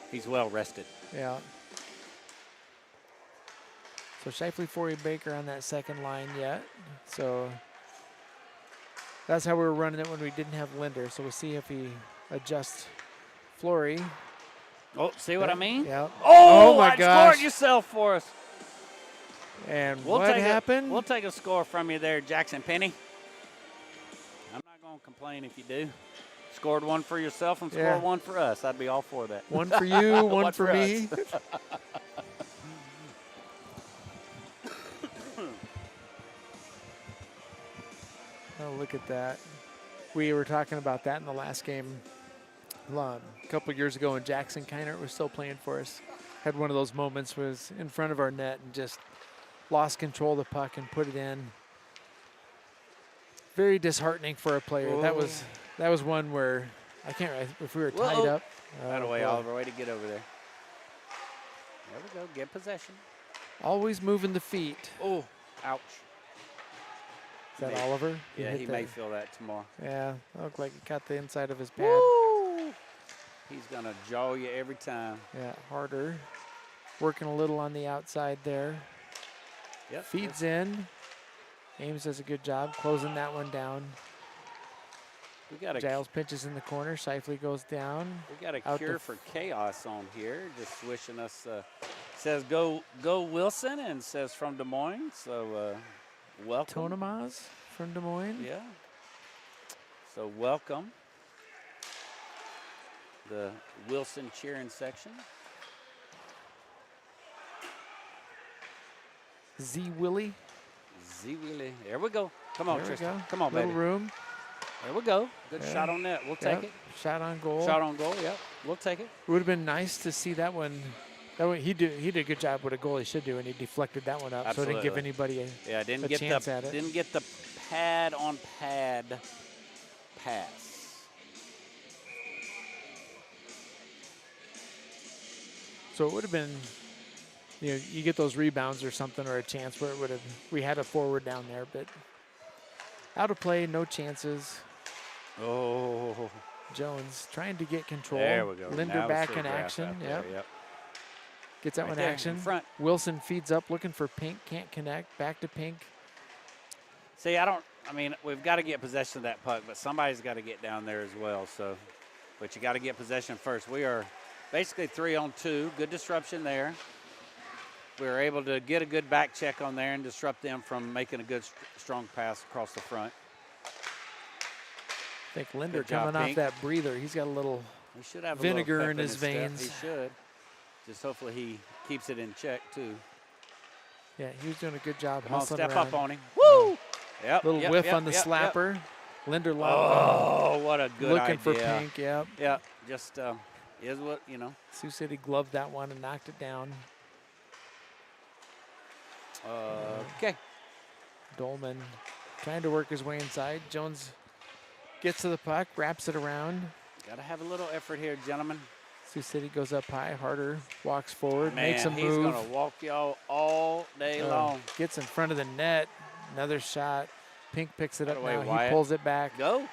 He's well rested. Yeah. So Shifley, Forey, Baker on that second line yet. So that's how we were running it when we didn't have Linder. So we'll see if he adjusts Flory. Oh, see what I mean? Yeah. Oh my gosh. Scored yourself for us. And what happened? We'll take a score from you there, Jackson Penny. I'm not going to complain if you do. Scored one for yourself and scored one for us. I'd be all for that. One for you, one for me. Oh, look at that. We were talking about that in the last game a couple years ago when Jackson Keinert was still playing for us. Had one of those moments, was in front of our net and just lost control of the puck and put it in. Very disheartening for a player. Whoa. That was one where I can't remember if we were tied up. Right away, Oliver. Way to get over there. There we go. Get possession. Always moving the feet. Oh, ouch. Is that Oliver? Yeah, hit he that. may feel that tomorrow. Yeah, it looked like he caught the inside of his pad. Woo! He's going to jaw you every time. Yeah, harder. Working a little on the outside there. Yep. Feeds in. Ames does a good job closing that one down. We got a Giles pitches in the corner. Shifley goes down. We got a Out cure to for chaos on here. Just wishing us says go Wilson and says from Des Moines. So welcome. Tonemaz from Des Moines. Yeah. So welcome. The Wilson cheering section. Z Willie. Z Willie. There we go. Come on, There we Tristan. go. Come on, Little baby. room. There we go. Good Yeah. shot on net. We'll take it. Shot on goal. Shot on goal. Yep. We'll take it. Would have been nice to see that one. That one he did a good job with a goal he should do, and he deflected that one up. Absolutely. So it didn't give anybody a Yeah, didn't a get chance the at it. didn't get the pad on pad pass. So it would have been, you get those rebounds or something, or a chance where it would have. We had a forward down there, but out of play, no chances. Oh, Jones trying to get control. there we go. Linder Now we back see in grass action. out there, Yep. Yep. Gets that Right one there in action. front. Wilson feeds up looking for Pink. Can't connect. Back to Pink. See, we've got to get possession of that puck, but somebody's got to get down there as well. So, but you got to get possession first. We are basically 3-on-2. Good disruption there. We were able to get a good back check on there and disrupt them from making a good, strong pass across the front. I think Linder Good job, coming off Pink. that breather. He's got a little. He should have a Vinegar little pep in his step. veins. He should. Just hopefully he keeps it in check too. Yeah, he was doing a good job Come on, hustling step around. up on him. Woo! Yep. Little yep, whiff yep, on the yep, slapper. Yep. Linder Oh, what a good looking idea. for Pink. Yep. Yeah, just is what Sioux City gloved that one and knocked it down. Okay. Dolman trying to work his way inside. Jones gets to the puck, wraps it around. Got to have a little effort here, gentlemen. Sioux City goes up high, harder, walks forward, Man, makes a he's move. gonna walk y'all all day long. Gets in front of the net. Another shot. Pink picks it Out up of the way, now. He Wyatt. pulls it back. Go.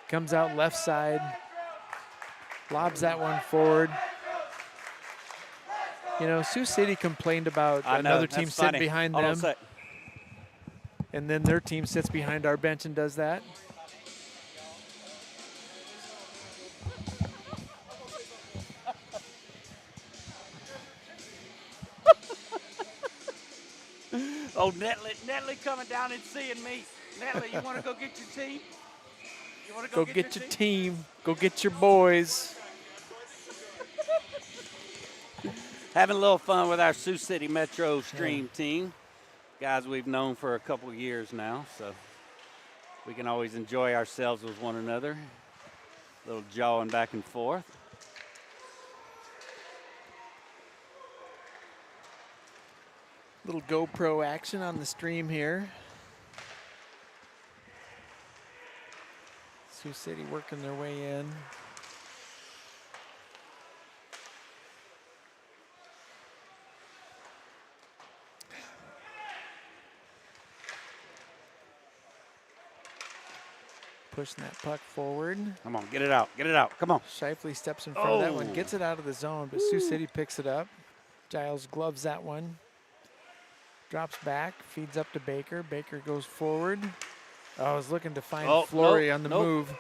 Comes out left side. Lobs that one forward. Sioux City complained about I know, another that's team funny. sitting behind Hold on a them. sec. And then their team sits behind our bench and does that. Oh, Netley coming down and seeing me. Netley, you want to go get your team? You want to Go get your team. Go get your boys. Having a little fun with our Sioux City Metro Stream team. Guys we've known for a couple of years now, so we can always enjoy ourselves with one another. A little jawing back and forth. Little GoPro action on the stream here. Sioux City working their way in. Pushing that puck forward. Come on, get it out. Get it out. Come on. Shifley steps in front of that one, Oh. gets it out of the zone, but Sioux City picks it up. Giles gloves that one. Drops back, feeds up to Baker. Baker goes forward. Oh, I was looking to find Oh, Flory nope, on the nope. move.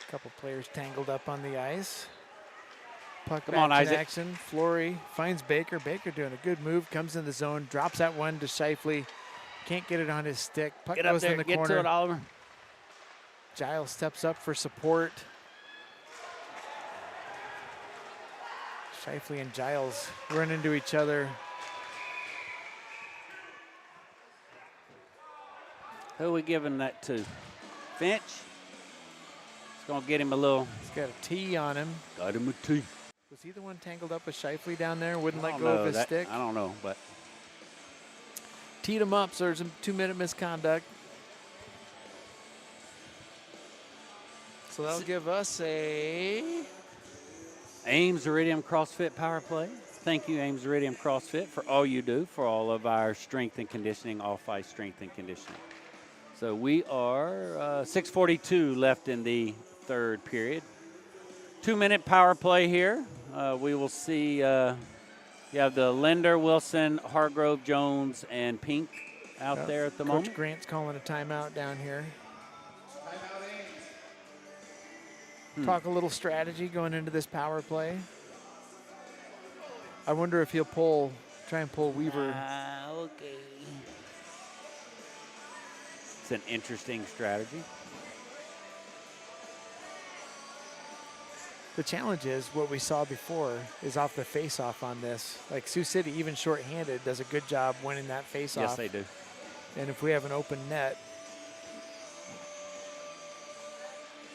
Couple players tangled up on the ice. Puck Come back on, in Isaac. action. Flory finds Baker. Baker doing a good move, comes in the zone, drops that one to Shifley. Can't get it on his stick. Puck Get up goes there. in the Get corner. to it, Oliver. Giles steps up for support. Shifley and Giles run into each other. Who are we giving that to? Finch? It's going to get him a little. He's got a T on him. Got him a T. Was he the one tangled up with Shifley down there? Wouldn't I let don't go know of his that- stick? I don't know, but Teed him up, so there's a 2-minute misconduct. So that'll give us a Ames Iridium CrossFit Power Play. thank you, Ames Iridium CrossFit, for all you do for all of our strength and conditioning, off-ice strength and conditioning. So we are 6:42 left in the third period. 2-minute power play here. We will see you have the Linder, Wilson, Hargrove, Jones, and Pink out there at the moment. Coach Grant's calling a timeout down here. Talk a little strategy going into this power play. I wonder if he'll try and pull Weaver. Okay. It's an interesting strategy. The challenge is what we saw before is off the face-off on this. Like Sioux City, even short-handed, does a good job winning that face-off. Yes, they do. And if we have an open net,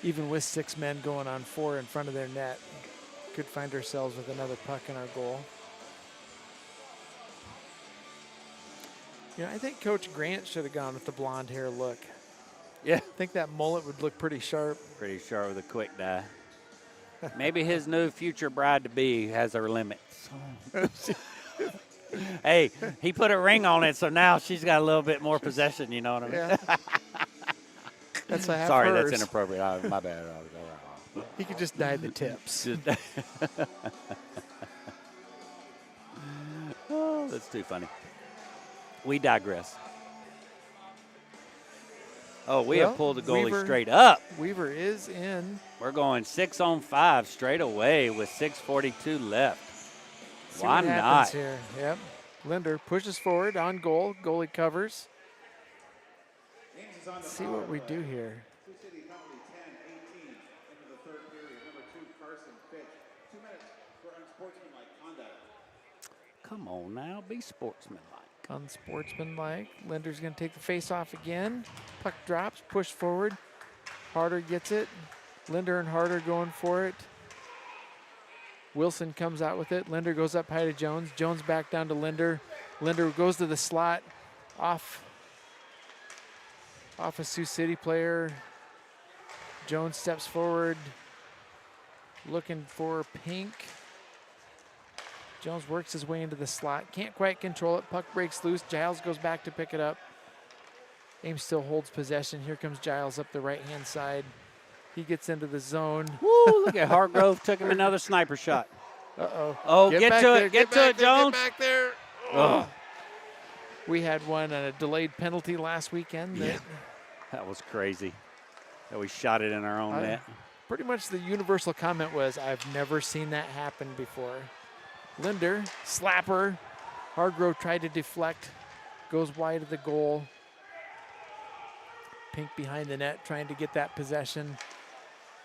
even with 6 men going on 4 in front of their net, could find ourselves with another puck in our goal. You know, I think Coach Grant should have gone with the blonde hair look. Yeah. I think that mullet would look pretty sharp. Pretty sharp with a quick dye. Maybe his new future bride-to-be has her limits. Hey, he put a ring on it, so now she's got a little bit more possession, you know what I mean? Yeah. That's a half Sorry, hers. that's inappropriate. My bad. He could just dye the tips. Oh, that's too funny. We digress. Oh, we have pulled the goalie Weaver, straight up. Weaver is in. We're going 6-on-5 straight away with 6:42 left. See Why what happens not? here. Yep. Linder pushes forward on goal. Goalie covers. Let's see what we do here. Sioux City penalty 10-18 into the third period. Number 2, Carson Fitch. 2 minutes for unsportsmanlike conduct. Come on now, be sportsmanlike. Unsportsmanlike. Linder's going to take the face off again. Puck drops, push forward. Harder gets it. Linder and Harder going for it. Wilson comes out with it. Linder goes up high to Jones. Jones back down to Linder. Linder goes to the slot. Off a Sioux City player. Jones steps forward. Looking for Pink. Jones works his way into the slot. Can't quite control it. Puck breaks loose. Giles goes back to pick it up. Ames still holds possession. Here comes Giles up the right-hand side. He gets into the zone. Woo, look at Hargrove took him another sniper shot. Uh-oh. Oh, get back to there, it. Get to it, there, Jones. Get back there. Oh. We had one on a delayed penalty last weekend. That That was crazy. That we shot it in our own net. Pretty much the universal comment was, I've never seen that happen before. Linder, slapper. Hargrove tried to deflect. Goes wide of the goal. Pink behind the net trying to get that possession.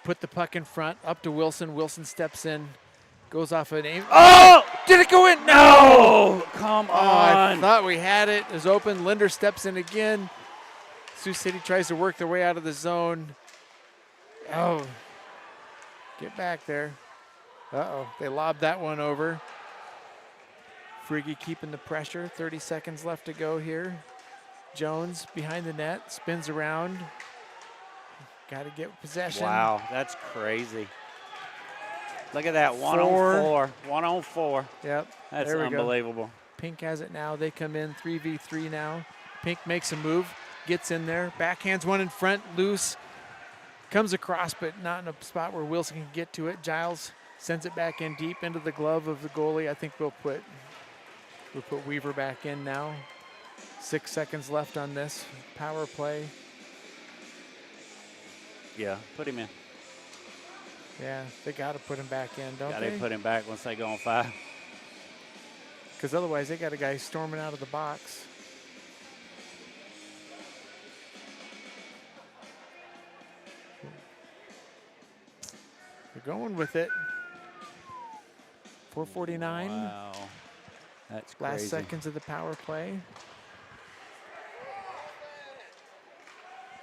Put the puck in front, up to Wilson. Wilson steps in. Goes off an aim. Oh! Did it go in? No! Come I on. thought we had it. It was open. Linder steps in again. Sioux City tries to work their way out of the zone. Oh. Get back there. Uh-oh. They lobbed that one over. Friggy keeping the pressure. 30 seconds left to go here. Jones behind the net. Spins around. Got to get possession. Wow, that's crazy. Look at that, 1-on-4. 1-on-4. Yep. That's there we go. unbelievable. Pink has it now. They come in 3v3 now. Pink makes a move. Gets in there. Backhands one in front. Loose. Comes across, but not in a spot where Wilson can get to it. Giles sends it back in deep into the glove of the goalie. I think we'll put Weaver back in now. 6 seconds left on this power play. Yeah, put him in. Yeah, they got to put him back in, don't Got they? to put him back once they go on 5. Because otherwise they got a guy storming out of the box. They're going with it. 4:49. Wow, that's crazy. Last seconds of the power play.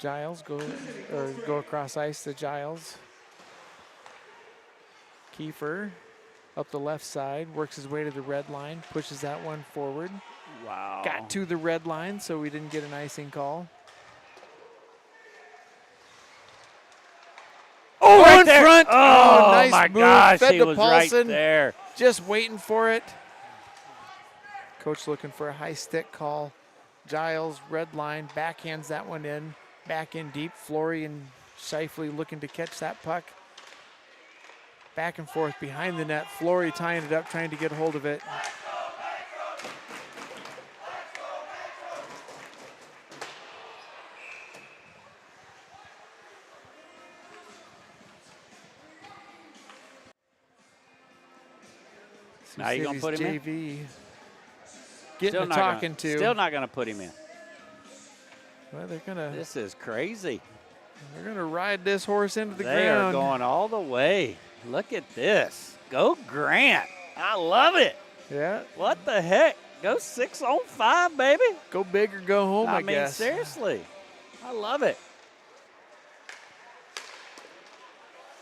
Giles go across ice to Giles. Kiefer up the left side, works his way to the red line, pushes that one forward. Wow. Got to the red line, so we didn't get an icing call. Oh, right in there. front. Oh, nice my move. gosh, Fed he to was Paulson. right there. Just waiting for it. Coach looking for a high stick call. Giles, red line, backhands that one in. Back in deep. Flory and Shifley looking to catch that puck. Back and forth behind the net. Flory tying it up, trying to get a hold of it. Now you gonna put him in? JV getting Still to not talking gonna, to. Still not gonna put him in. Well, they're gonna. This is crazy. They're gonna ride this horse into the They ground. are going all the way. Look at this. Go Grant. I love it. Yeah. What the heck? Go 6-on-5, baby. Go big or go home, I I mean, guess. seriously. I love it.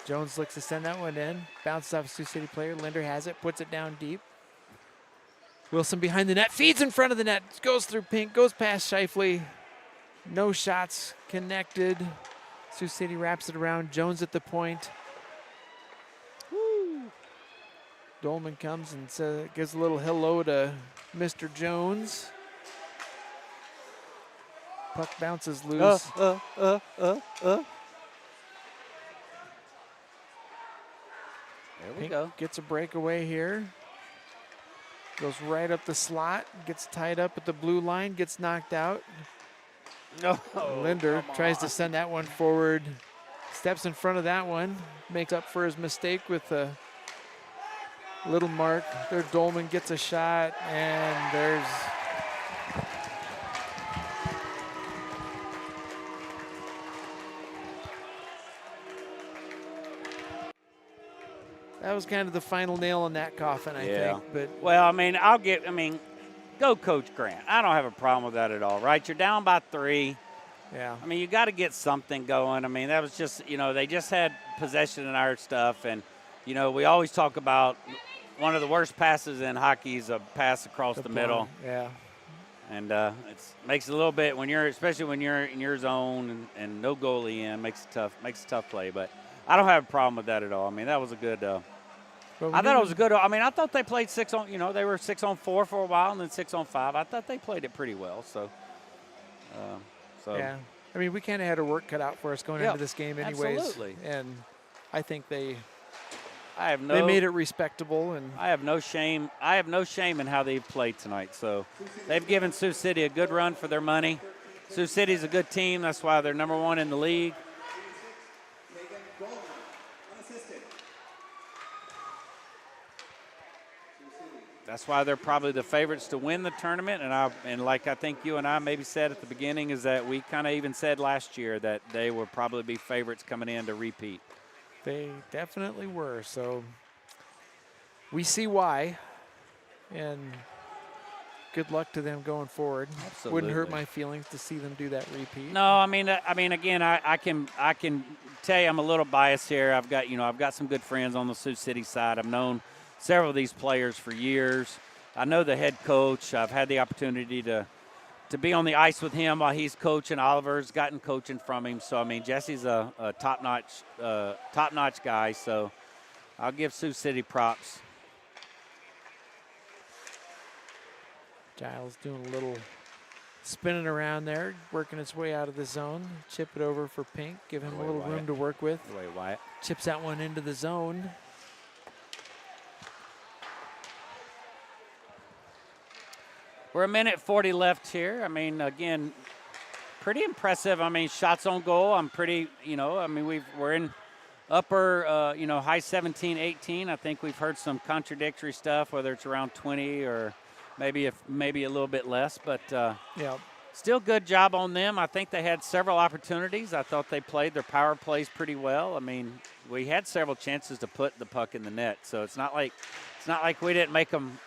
Jones looks to send that one in. Bounces off a Sioux City player. Linder has it, puts it down deep. Wilson behind the net, feeds in front of the net, goes through Pink, goes past Shifley. No shots connected. Sioux City wraps it around. Jones at the point. Woo. Dolman comes and gives a little hello to Mr. Jones. Puck bounces loose. There we Pink go. gets a breakaway here. Goes right up the slot, gets tied up at the blue line, gets knocked out. No. Linder tries to send that one forward. Steps in front of that one. Makes up for his mistake with a little mark. There, Dolman gets a shot, and there's... That was kind of the final nail in that coffin, I think. But well, I mean, go Coach Grant. I don't have a problem with that at all, right? You're down by 3. yeah, I mean, you got to get something going. I mean, that was just, they just had possession in our stuff. And, we always talk about one of the worst passes in hockey is a pass across the middle. Yeah. And it makes it a little bit especially when you're in your zone and no goalie in, makes a tough play. But I don't have a problem with that at all. I mean, that was a good. I thought it was a good. I mean, I thought they played 6-on. They were 6-on-4 for a while and then 6-on-5. I thought they played it pretty well. So. Yeah. I mean, we kind of had our work cut out for us going into this game, anyways. Absolutely. And I think they made it respectable, and I have no shame. I have no shame in how they've played tonight. So they've given Sioux City a good run for their money. Sioux City's a good team. That's why they're number 1 in the league. That's why they're probably the favorites to win the tournament. And like I think you and I maybe said at the beginning is that we kind of even said last year that they would probably be favorites coming in to repeat. they definitely were. So we see why, and good luck to them going forward. Absolutely. Wouldn't hurt my feelings to see them do that repeat. No, I mean, again, I can tell you I'm a little biased here. I've got some good friends on the Sioux City side. I've known several of these players for years. I know the head coach. I've had the opportunity to be on the ice with him while he's coaching. Oliver's gotten coaching from him. So, I mean, Jesse's a top-notch guy. So I'll give Sioux City props. Giles doing a little spinning around there, working its way out of the zone. Chip it over for Pink, give him a little room to work with. Wait, Wyatt. Chips that one into the zone. We're a minute 40 left here. I mean, again, pretty impressive. I mean, shots on goal. I'm pretty, we're in upper, high 17, 18. I think we've heard some contradictory stuff, whether it's around 20 or maybe a little bit less. But still good job on them. I think they had several opportunities. I thought they played their power plays pretty well. I mean, we had several chances to put the puck in the net. So it's not like we didn't make them.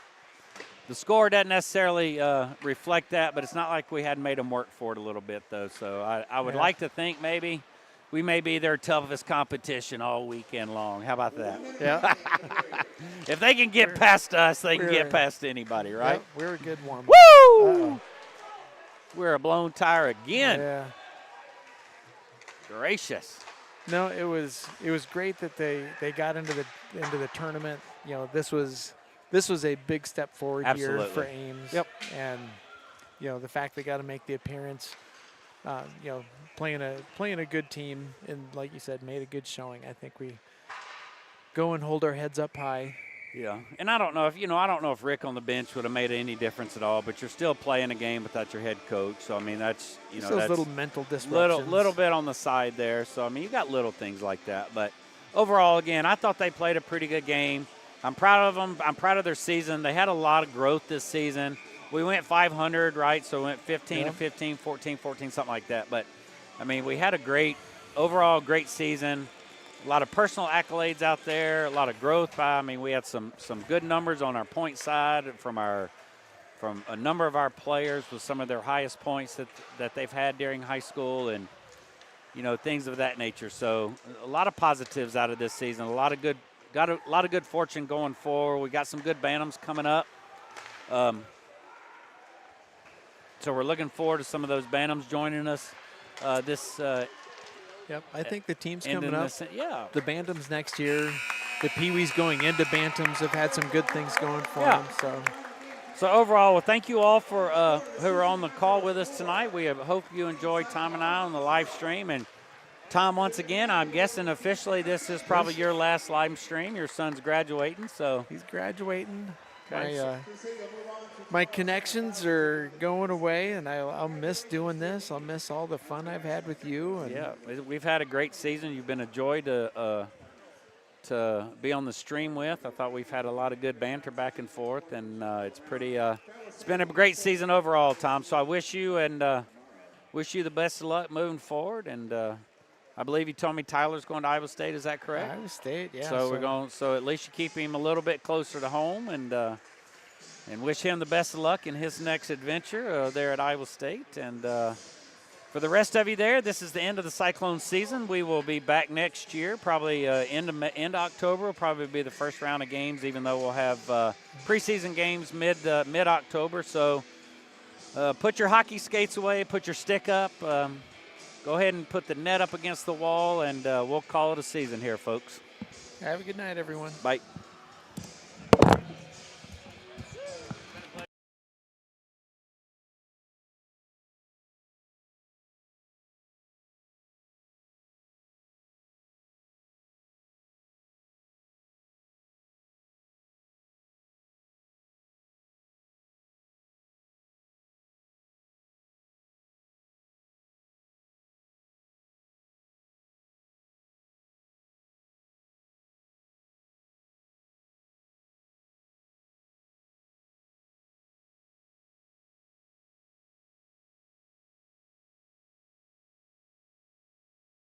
The score doesn't necessarily reflect that, but it's not like we hadn't made them work for it a little bit, though. So I would like to think maybe we may be their toughest competition all weekend long. How about that? Yeah. If they can get past us, they can get past anybody, right? Yep, we're a good one. Woo! We're a blown tire again. Yeah. Gracious. No, it was great that they got into the tournament. This was this was a big step forward year Absolutely. for Ames. Yep. And the fact they got to make the appearance, playing a good team, and like you said, made a good showing. I think we go and hold our heads up high. Yeah, and I don't know if Rick on the bench would have made any difference at all. But you're still playing a game without your head coach, so I mean that's Those that's little mental disruptions. little bit on the side there. So I mean you got little things like that. But overall, again, I thought they played a pretty good game. I'm proud of them. I'm proud of their season. They had a lot of growth this season. We went 500, right? So we went 15 and 15, 14, 14, something like that. But I mean we had a overall great season. A lot of personal accolades out there, a lot of growth. I mean, we had some good numbers on our point side from a number of our players with some of their highest points that they've had during high school, and things of that nature. So a lot of positives out of this season. A lot of good fortune going forward. We got some good bantams coming up. So we're looking forward to some of those bantams joining us this. Yep, I think the team's coming up. Yeah. The Bantams next year. The Pee-wees going into Bantams have had some good things going for them. So overall, well, thank you all for who are on the call with us tonight. We hope you enjoyed Tom and I on the live stream. And Tom, once again, I'm guessing officially this is probably your last live stream. Your son's graduating, so he's graduating. Okay. My connections are going away, and I'll miss doing this. I'll miss all the fun I've had with you. And yeah, we've had a great season. You've been a joy to be on the stream with. I thought we've had a lot of good banter back and forth, and it's been a great season overall, Tom. So I wish you the best of luck moving forward. And I believe you told me Tyler's going to Iowa State. Is that correct? Iowa State, yeah. So at least you keep him a little bit closer to home, and wish him the best of luck in his next adventure there at Iowa State. And for the rest of you there, this is the end of the Cyclone season. We will be back next year, probably end of October will probably be the first round of games, even though we'll have preseason games mid-October. So put your hockey skates away, put your stick up. Go ahead and put the net up against the wall, and we'll call it a season here, folks. Have a good night, everyone. Bye.